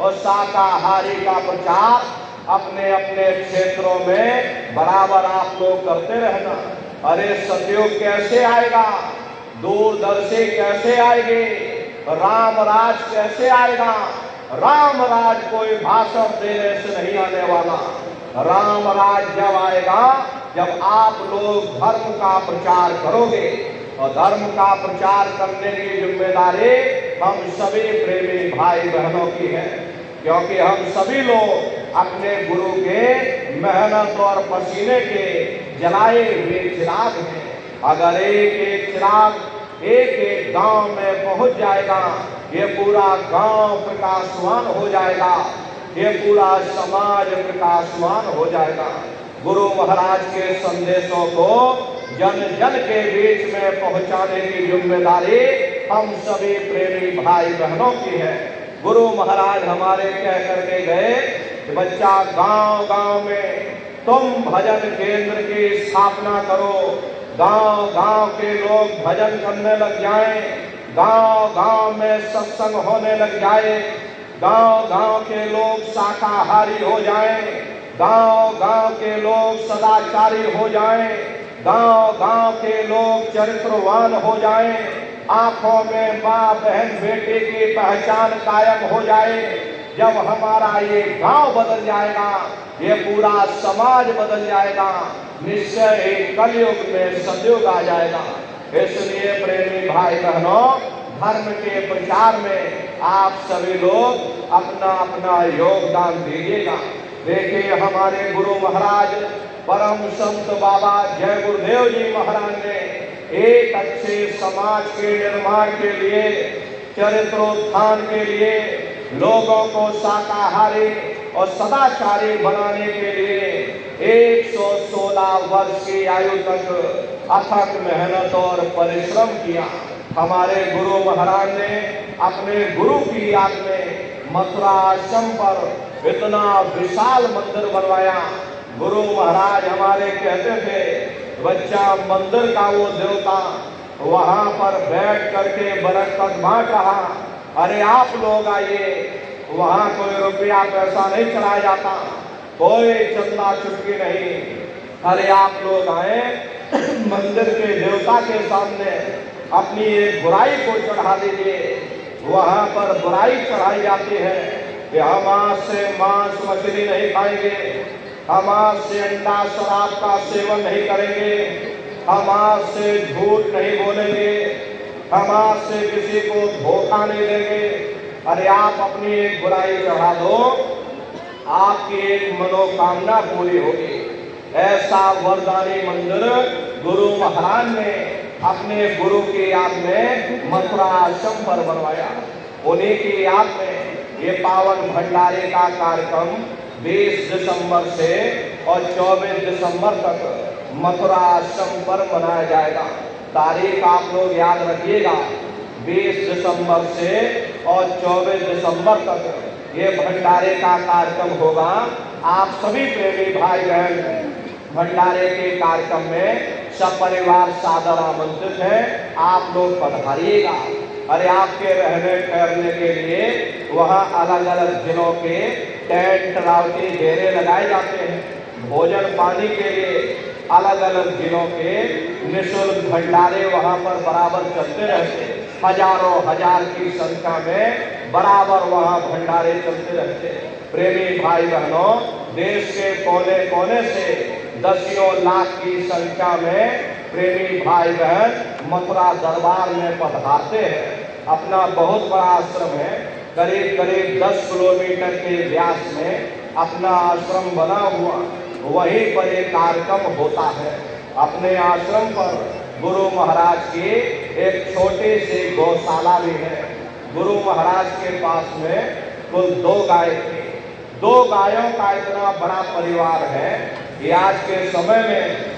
और शाकाहारी का प्रचार अपने अपने क्षेत्रों में बराबर आप लोग करते रहना। अरे सतयुग कैसे आएगा, दूरदर्शी कैसे आएगी, राम राज कैसे आएगा? राम राज कोई भाषण देने से नहीं आने वाला। राम राज जब आएगा जब आप लोग धर्म का प्रचार करोगे, और धर्म का प्रचार करने की जिम्मेदारी हम सभी प्रेमी भाई बहनों की है, क्योंकि हम सभी लोग अपने गुरु के मेहनत और पसीने के जलाए हुए चिराग हैं। अगर एक एक चिराग एक एक गांव में पहुंच जाएगा, ये पूरा गांव प्रकाशवान हो जाएगा, ये पूरा समाज प्रकाशवान हो जाएगा। गुरु महाराज के संदेशों को जन जन के बीच में पहुंचाने की जिम्मेदारी हम सभी प्रेमी भाई बहनों की है। गुरु महाराज हमारे कह करके गए कि बच्चा गांव गांव में तुम भजन केंद्र की स्थापना करो, गांव गांव के लोग भजन करने लग जाएं, गांव गांव में सत्संग होने लग जाए, गांव गांव के लोग शाकाहारी हो जाएं, गांव गांव के लोग सदाचारी हो जाएं, गांव गांव के लोग चरित्रवान हो जाएं, आंखों में माँ बहन बेटे की पहचान कायम हो जाए। जब हमारा ये गांव बदल जाएगा, ये पूरा समाज बदल जाएगा, निश्चय ही कलयुग में सतयुग आ जाएगा। इसलिए प्रेमी भाई बहनों, धर्म के प्रचार में आप सभी लोग अपना अपना योगदान दीजिएगा। देखिए, हमारे गुरु महाराज परम संत बाबा जय गुरुदेव जी महाराज ने एक अच्छे समाज के निर्माण के लिए, चरित्रोत्थान के लिए, लोगों को शाकाहारी और सदाचारी बनाने के लिए 116 वर्ष की आयु तक अथक मेहनत और परिश्रम किया। हमारे गुरु महाराज ने अपने गुरु की याद में मथुरा आश्रम पर इतना विशाल मंदिर बनवाया। गुरु महाराज हमारे कहते थे, बच्चा मंदिर का वो देवता वहां पर बैठ करके बरकत बांट रहा, अरे आप लोग आइए, वहां कोई रुपया पैसा नहीं चढ़ाया जाता, कोई चंदा चुटकी नहीं, अरे आप लोग आए, मंदिर के देवता के सामने अपनी एक बुराई को चढ़ा दीजिए। वहां पर बुराई चढ़ाई जाती है कि हम आज से मांस मछली नहीं खाएंगे, हम आज से अंडा शराब का सेवन नहीं करेंगे, हम आज से झूठ नहीं बोलेंगे, हम आज से किसी को धोखा नहीं देंगे। अरे आप अपनी एक बुराई चढ़ा दो, आपकी एक मनोकामना पूरी होगी। ऐसा वरदानी मंदिर गुरु महाराज ने अपने गुरु की याद में मथुरा आश्रम पर बनवाया। उन्हीं की याद में ये पावन भंडारे का कार्यक्रम 20 दिसंबर से और 24 दिसंबर तक मथुरा आश्रम पर मनाया जाएगा। तारीख आप लोग याद रखिएगा, 20 दिसंबर से और 24 दिसंबर तक ये भंडारे का कार्यक्रम होगा। आप सभी प्रेमी भाई बहन भंडारे के कार्यक्रम में सब परिवार सादर आमंत्रित है, आप लोग पधारिएगा। अरे आपके रहने ठहरने के लिए वहाँ अलग अलग जिलों के टेंट रावटी डेरे लगाए जाते हैं। भोजन पानी के लिए अलग अलग जिलों के निःशुल्क भंडारे वहाँ पर बराबर चलते रहते हैं। हजारों हजार की संख्या में बराबर वहाँ भंडारे चलते रहते हैं। प्रेमी भाई बहनों, देश के कोने कोने से दसियों लाख की संख्या में प्रेमी भाई बहन मथुरा दरबार में पधारते हैं। अपना बहुत बड़ा आश्रम है, करीब करीब 10 किलोमीटर के व्यास में अपना आश्रम बना हुआ, वहीं पर एक कार्यक्रम होता है। अपने आश्रम पर गुरु महाराज की एक छोटी सी गौशाला भी है। गुरु महाराज के पास में कुल 2 गाय थी। 2 गायों का इतना बड़ा परिवार है कि आज के समय में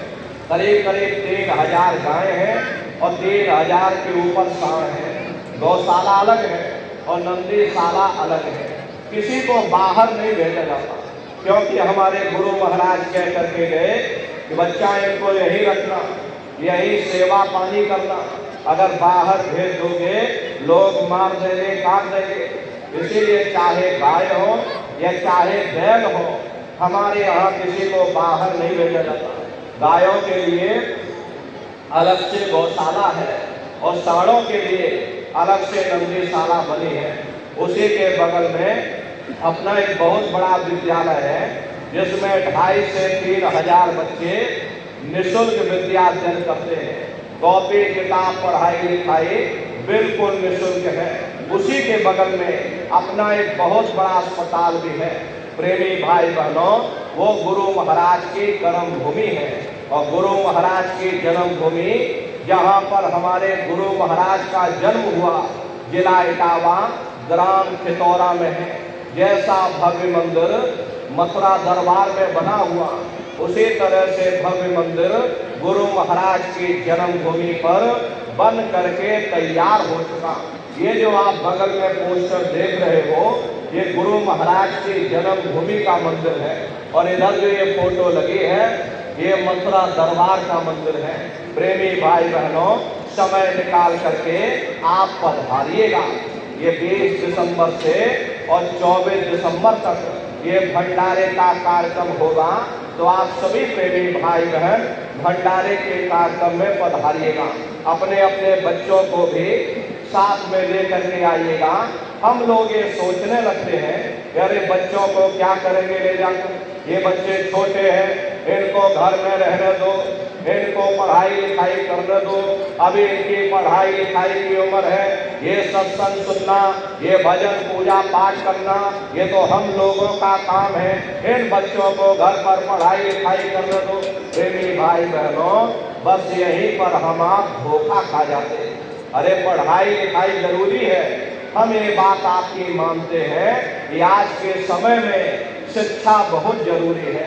करीब करीब 3000 गायें हैं और 3000 के ऊपर सांड हैं। गौशाला अलग है और नंदीशाला अलग है। किसी को बाहर नहीं भेजा जाता, क्योंकि हमारे गुरु महाराज कह करके गए कि बच्चा इनको यही रखना, यही सेवा पानी करना, अगर बाहर भेज दोगे लोग मार देंगे, काट देंगे। इसीलिए चाहे गाय हो या चाहे बैल हो, हमारे यहाँ किसी को बाहर नहीं भेजा जाता। गायों के लिए अलग से गौशाला है और सांडों के लिए अलग से नंदीशाला बनी है। उसी के बगल में अपना एक बहुत बड़ा विद्यालय है, जिसमें 2,500 से 3,000 बच्चे निःशुल्क विद्या अर्जन करते हैं। कॉपी किताब पढ़ाई लिखाई बिल्कुल निःशुल्क है। उसी के बगल में अपना एक बहुत बड़ा अस्पताल भी है। प्रेमी भाई बहनों, वो गुरु महाराज की कर्म भूमि है और गुरु महाराज की जन्मभूमि, जहाँ पर हमारे गुरु महाराज का जन्म हुआ, जिला इटावा ग्राम खितौरा में है। जैसा भव्य मंदिर मथुरा दरबार में बना हुआ, उसी तरह से भव्य मंदिर गुरु महाराज की जन्मभूमि पर बन करके तैयार हो चुका। ये जो आप बगल में पोस्टर देख रहे हो, ये गुरु महाराज की जन्मभूमि का मंदिर है। और इधर जो ये फोटो लगी है, ये मथुरा दरबार का मंदिर है। प्रेमी भाई बहनों, समय निकाल करके आप पधारिएगा। ये 20 दिसंबर से और 24 दिसंबर तक ये भंडारे का कार्यक्रम होगा, तो आप सभी प्रेमी भाई बहन भंडारे के कार्यक्रम में पधारिएगा। अपने अपने बच्चों को भी साथ में लेकर के आइएगा। हम लोग ये सोचने लगते हैं कि अरे बच्चों को क्या करेंगे ले जाकर, ये बच्चे छोटे हैं, इनको घर में रहने दो, इनको पढ़ाई लिखाई करने दो, अभी इनकी पढ़ाई लिखाई की उम्र है, ये सत्संग सुनना, ये भजन पूजा पाठ करना, ये तो हम लोगों का काम है। इन बच्चों को घर पर पढ़ाई लिखाई करने दो। प्रेमी भाई बहनों, बस यहीं पर हम आप धोखा खा जाते हैं। अरे पढ़ाई लिखाई जरूरी है, हम ये बात आपकी मानते हैं कि आज के समय में शिक्षा बहुत जरूरी है।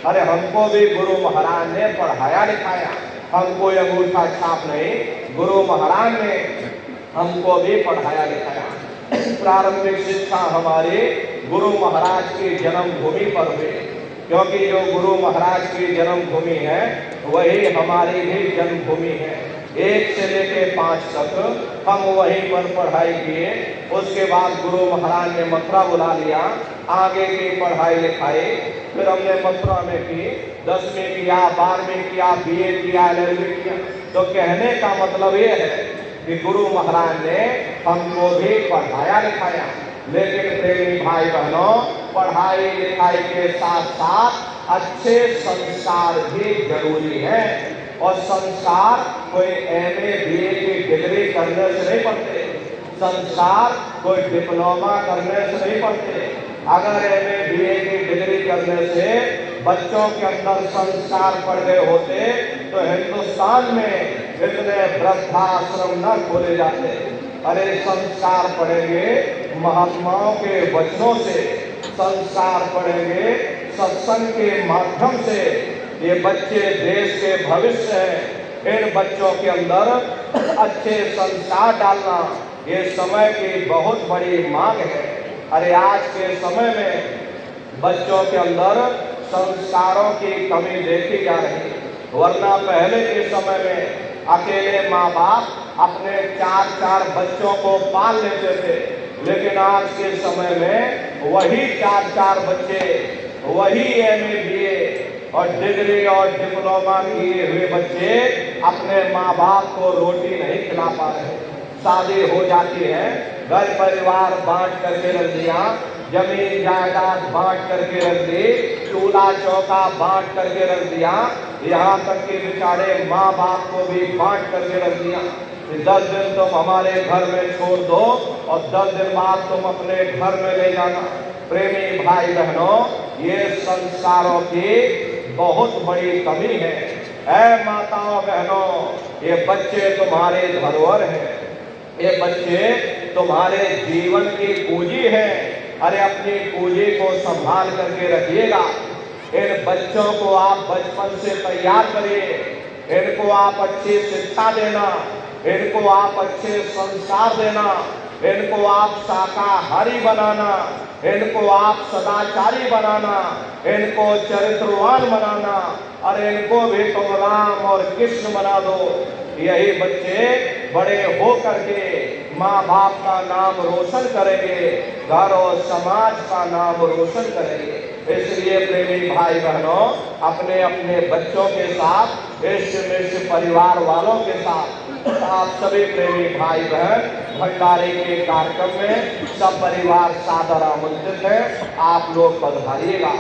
अरे हमको भी गुरु महाराज ने पढ़ाया लिखाया, हमको अंगूठा छाप नहीं, गुरु महाराज ने हमको भी पढ़ाया लिखाया। प्रारंभिक शिक्षा हमारे गुरु महाराज की जन्मभूमि पर हुई, क्योंकि जो गुरु महाराज की जन्मभूमि है वही हमारी भी जन्मभूमि है। 1 से लेके 5 तक हम वहीं पर पढ़ाई किए। उसके बाद गुरु महाराज ने मथुरा बुला लिया, आगे की पढ़ाई लिखाई फिर हमने मथुरा में की। 10वीं किया, 12वीं किया, BA किया, LLB किया। तो कहने का मतलब ये है कि गुरु महाराज ने हमको भी पढ़ाया लिखाया। लेकिन प्रेमी भाई बहनों, पढ़ाई लिखाई के साथ साथ अच्छे संस्कार भी जरूरी है। और संस्कार कोई MA BA की डिग्री करने से नहीं पढ़ते, संस्कार कोई डिप्लोमा करने से नहीं पढ़ते। अगर MA BA की डिग्री करने से बच्चों के अंदर संस्कार पड़ गए होते तो हिंदुस्तान में इतने वृद्धाश्रम न खोले जाते। अरे संस्कार पढ़ेंगे महात्माओं के वचनों से, संस्कार पढ़ेंगे सत्संग के माध्यम से। ये बच्चे देश के भविष्य हैं, इन बच्चों के अंदर अच्छे संस्कार डालना ये समय की बहुत बड़ी मांग है। अरे आज के समय में बच्चों के अंदर संस्कारों की कमी देखी जा रही है। वरना पहले के समय में अकेले माँ बाप अपने 4-4 बच्चों को पाल लेते थे, लेकिन आज के समय में वही 4-4 बच्चे, वही MA BA और डिग्री और डिप्लोमा किए हुए बच्चे अपने माँ बाप को रोटी नहीं खिला पा रहे। शादी हो जाती है, घर परिवार बांट करके रख दिया, जमीन जायदाद बांट करके रख दी, चूल्हा चौका बांट करके रख दिया, यहाँ तक कि बेचारे माँ बाप को भी बांट करके रख दिया। 10 दिन तुम हमारे घर में छोड़ दो और 10 दिन बाद तुम अपने घर में ले जाना। प्रेमी भाई बहनों, ये संस्कारों की बहुत बड़ी कमी है। ऐ माताओं बहनों, ये बच्चे तुम्हारे धरोहर हैं, ये बच्चे तुम्हारे जीवन की पूंजी है। अरे अपनी पूंजी को संभाल करके रखिएगा। इन बच्चों को आप बचपन से तैयार करिए, इनको आप अच्छी शिक्षा देना, इनको आप अच्छे संस्कार देना, इनको आप शाकाहारी बनाना, इनको आप सदाचारी बनाना, इनको चरित्रवान बनाना, और इनको भी तुम राम और कृष्ण बना दो। यही बच्चे बड़े हो करके माँ बाप का नाम रोशन करेंगे, घर और समाज का नाम रोशन करेंगे। इसलिए प्रेमी भाई बहनों, अपने अपने बच्चों के साथ, इष्ट मिष्ट परिवार वालों के साथ आप सभी प्रेमी भाई बहन भंडारे के कार्यक्रम में सब परिवार सादर आमंत्रित है। आप लोग पधारिएगा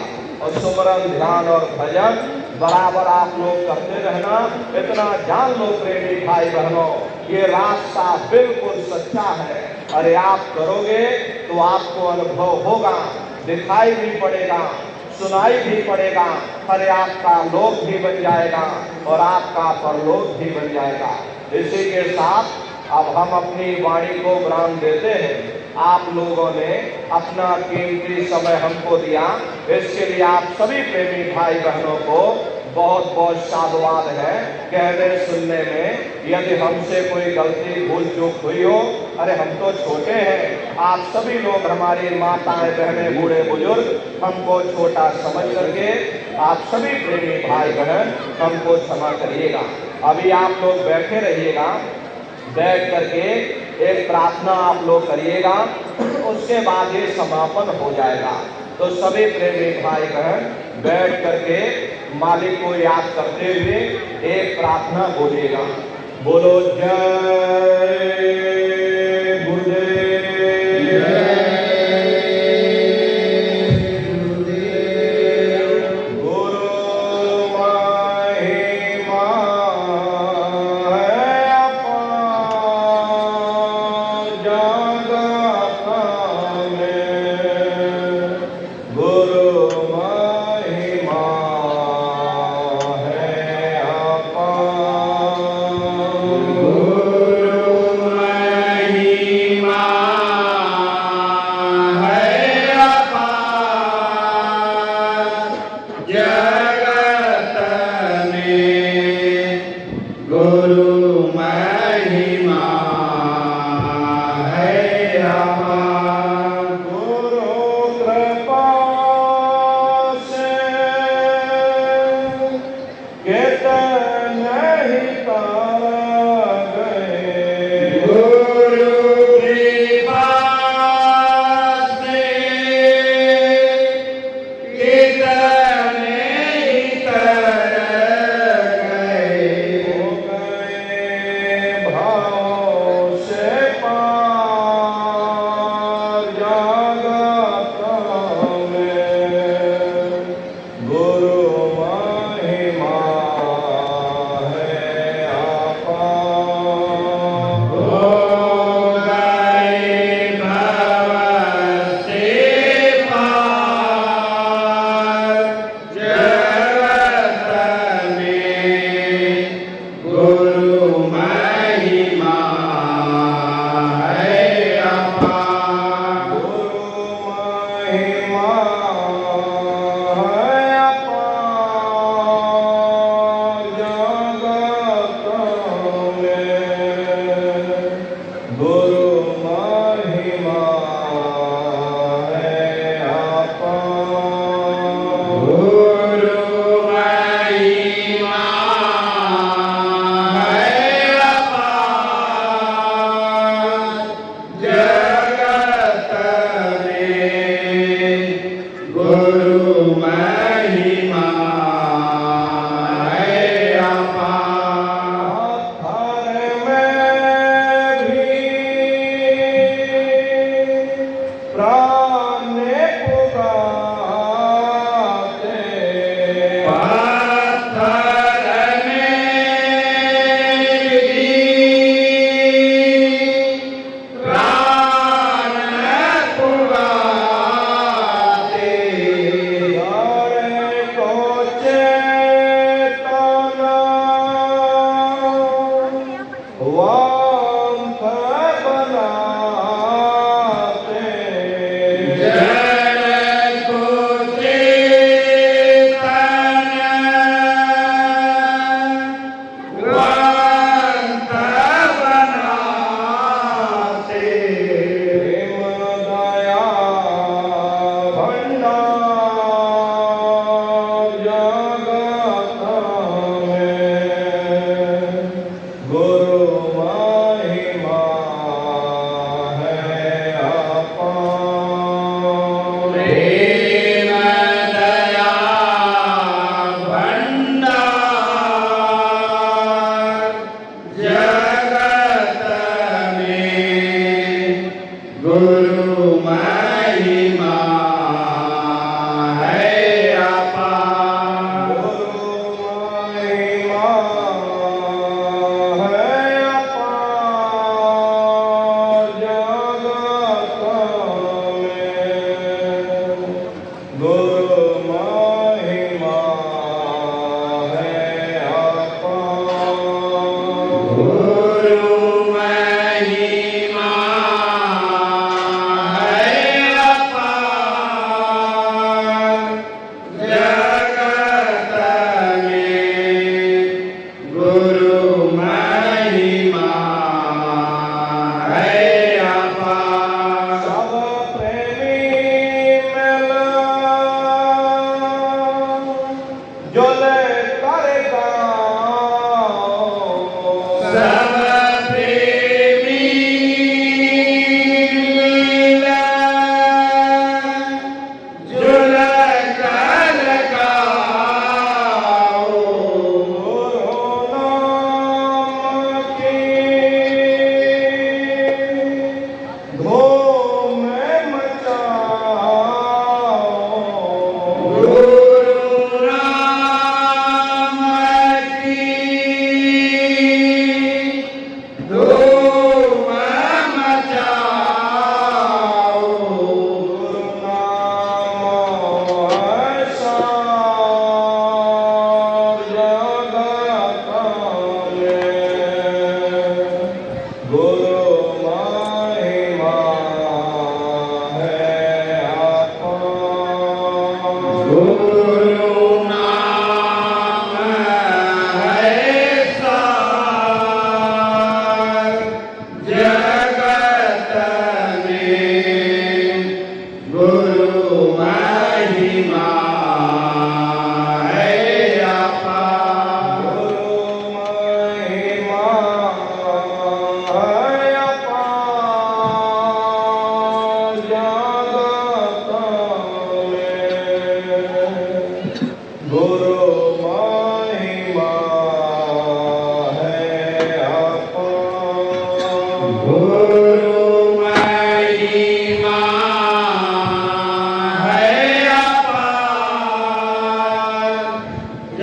और सुमरन, ध्यान और भजन बराबर आप लोग करते रहना। इतना जान लो प्रेमी भाई बहनों, ये रास्ता बिल्कुल सच्चा है। अरे आप करोगे तो आपको अनुभव होगा, दिखाई भी पड़ेगा, सुनाई भी पड़ेगा। अरे आपका लोक भी बन जाएगा और आपका परलोक भी बन जाएगा। इसी के साथ अब हम अपनी वाणी को विराम देते हैं। आप लोगों ने अपना कीमती समय हमको दिया, इसके लिए आप सभी प्रेमी भाई बहनों को बहुत बहुत साधुवाद है। कहने सुनने में यदि हमसे कोई गलती भूल चूक हुई हो, अरे हम तो छोटे हैं, आप सभी लोग हमारी माताएं बहनें बूढ़े बुजुर्ग हमको छोटा समझ करके आप सभी प्रेमी भाई बहन हमको क्षमा करिएगा। अभी आप लोग बैठे रहिएगा, बैठ करके एक प्रार्थना आप लोग करिएगा, उसके बाद ये समापन हो जाएगा। तो सभी प्रेमी भाई बहन बैठ करके मालिक को याद करते हुए एक प्रार्थना बोलिएगा। बोलो जय गुरुदेव।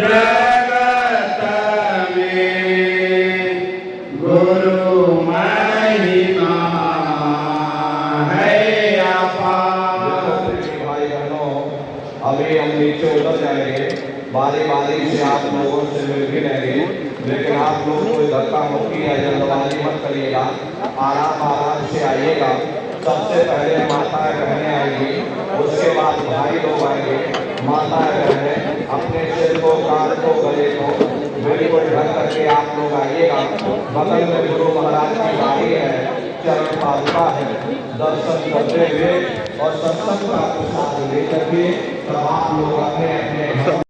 जगत में गुरु महिमा है अपार। भाई बहनों, अभी हम नीचे उतर जाएंगे, बारी बारी से आप लोगों से मिल भी लेंगे, लेकिन आप लोग कोई धक्का मुक्की या जल्दबाजी मत करिएगा, आराम आराम से आइएगा। सबसे पहले माताएं बहनें आएंगी, उसके बाद भाई लोग आएंगे। माताएं बहनें अपने सिर को, कान को, गले को बिल्कुल ढक करके आप लोग आइएगा। बगल में गुरु महाराज की गाड़ी है, चरण पादुका है, दर्शन करते हुए और सत्संग का प्रसाद लेकर के तब आप लोग अपने अपने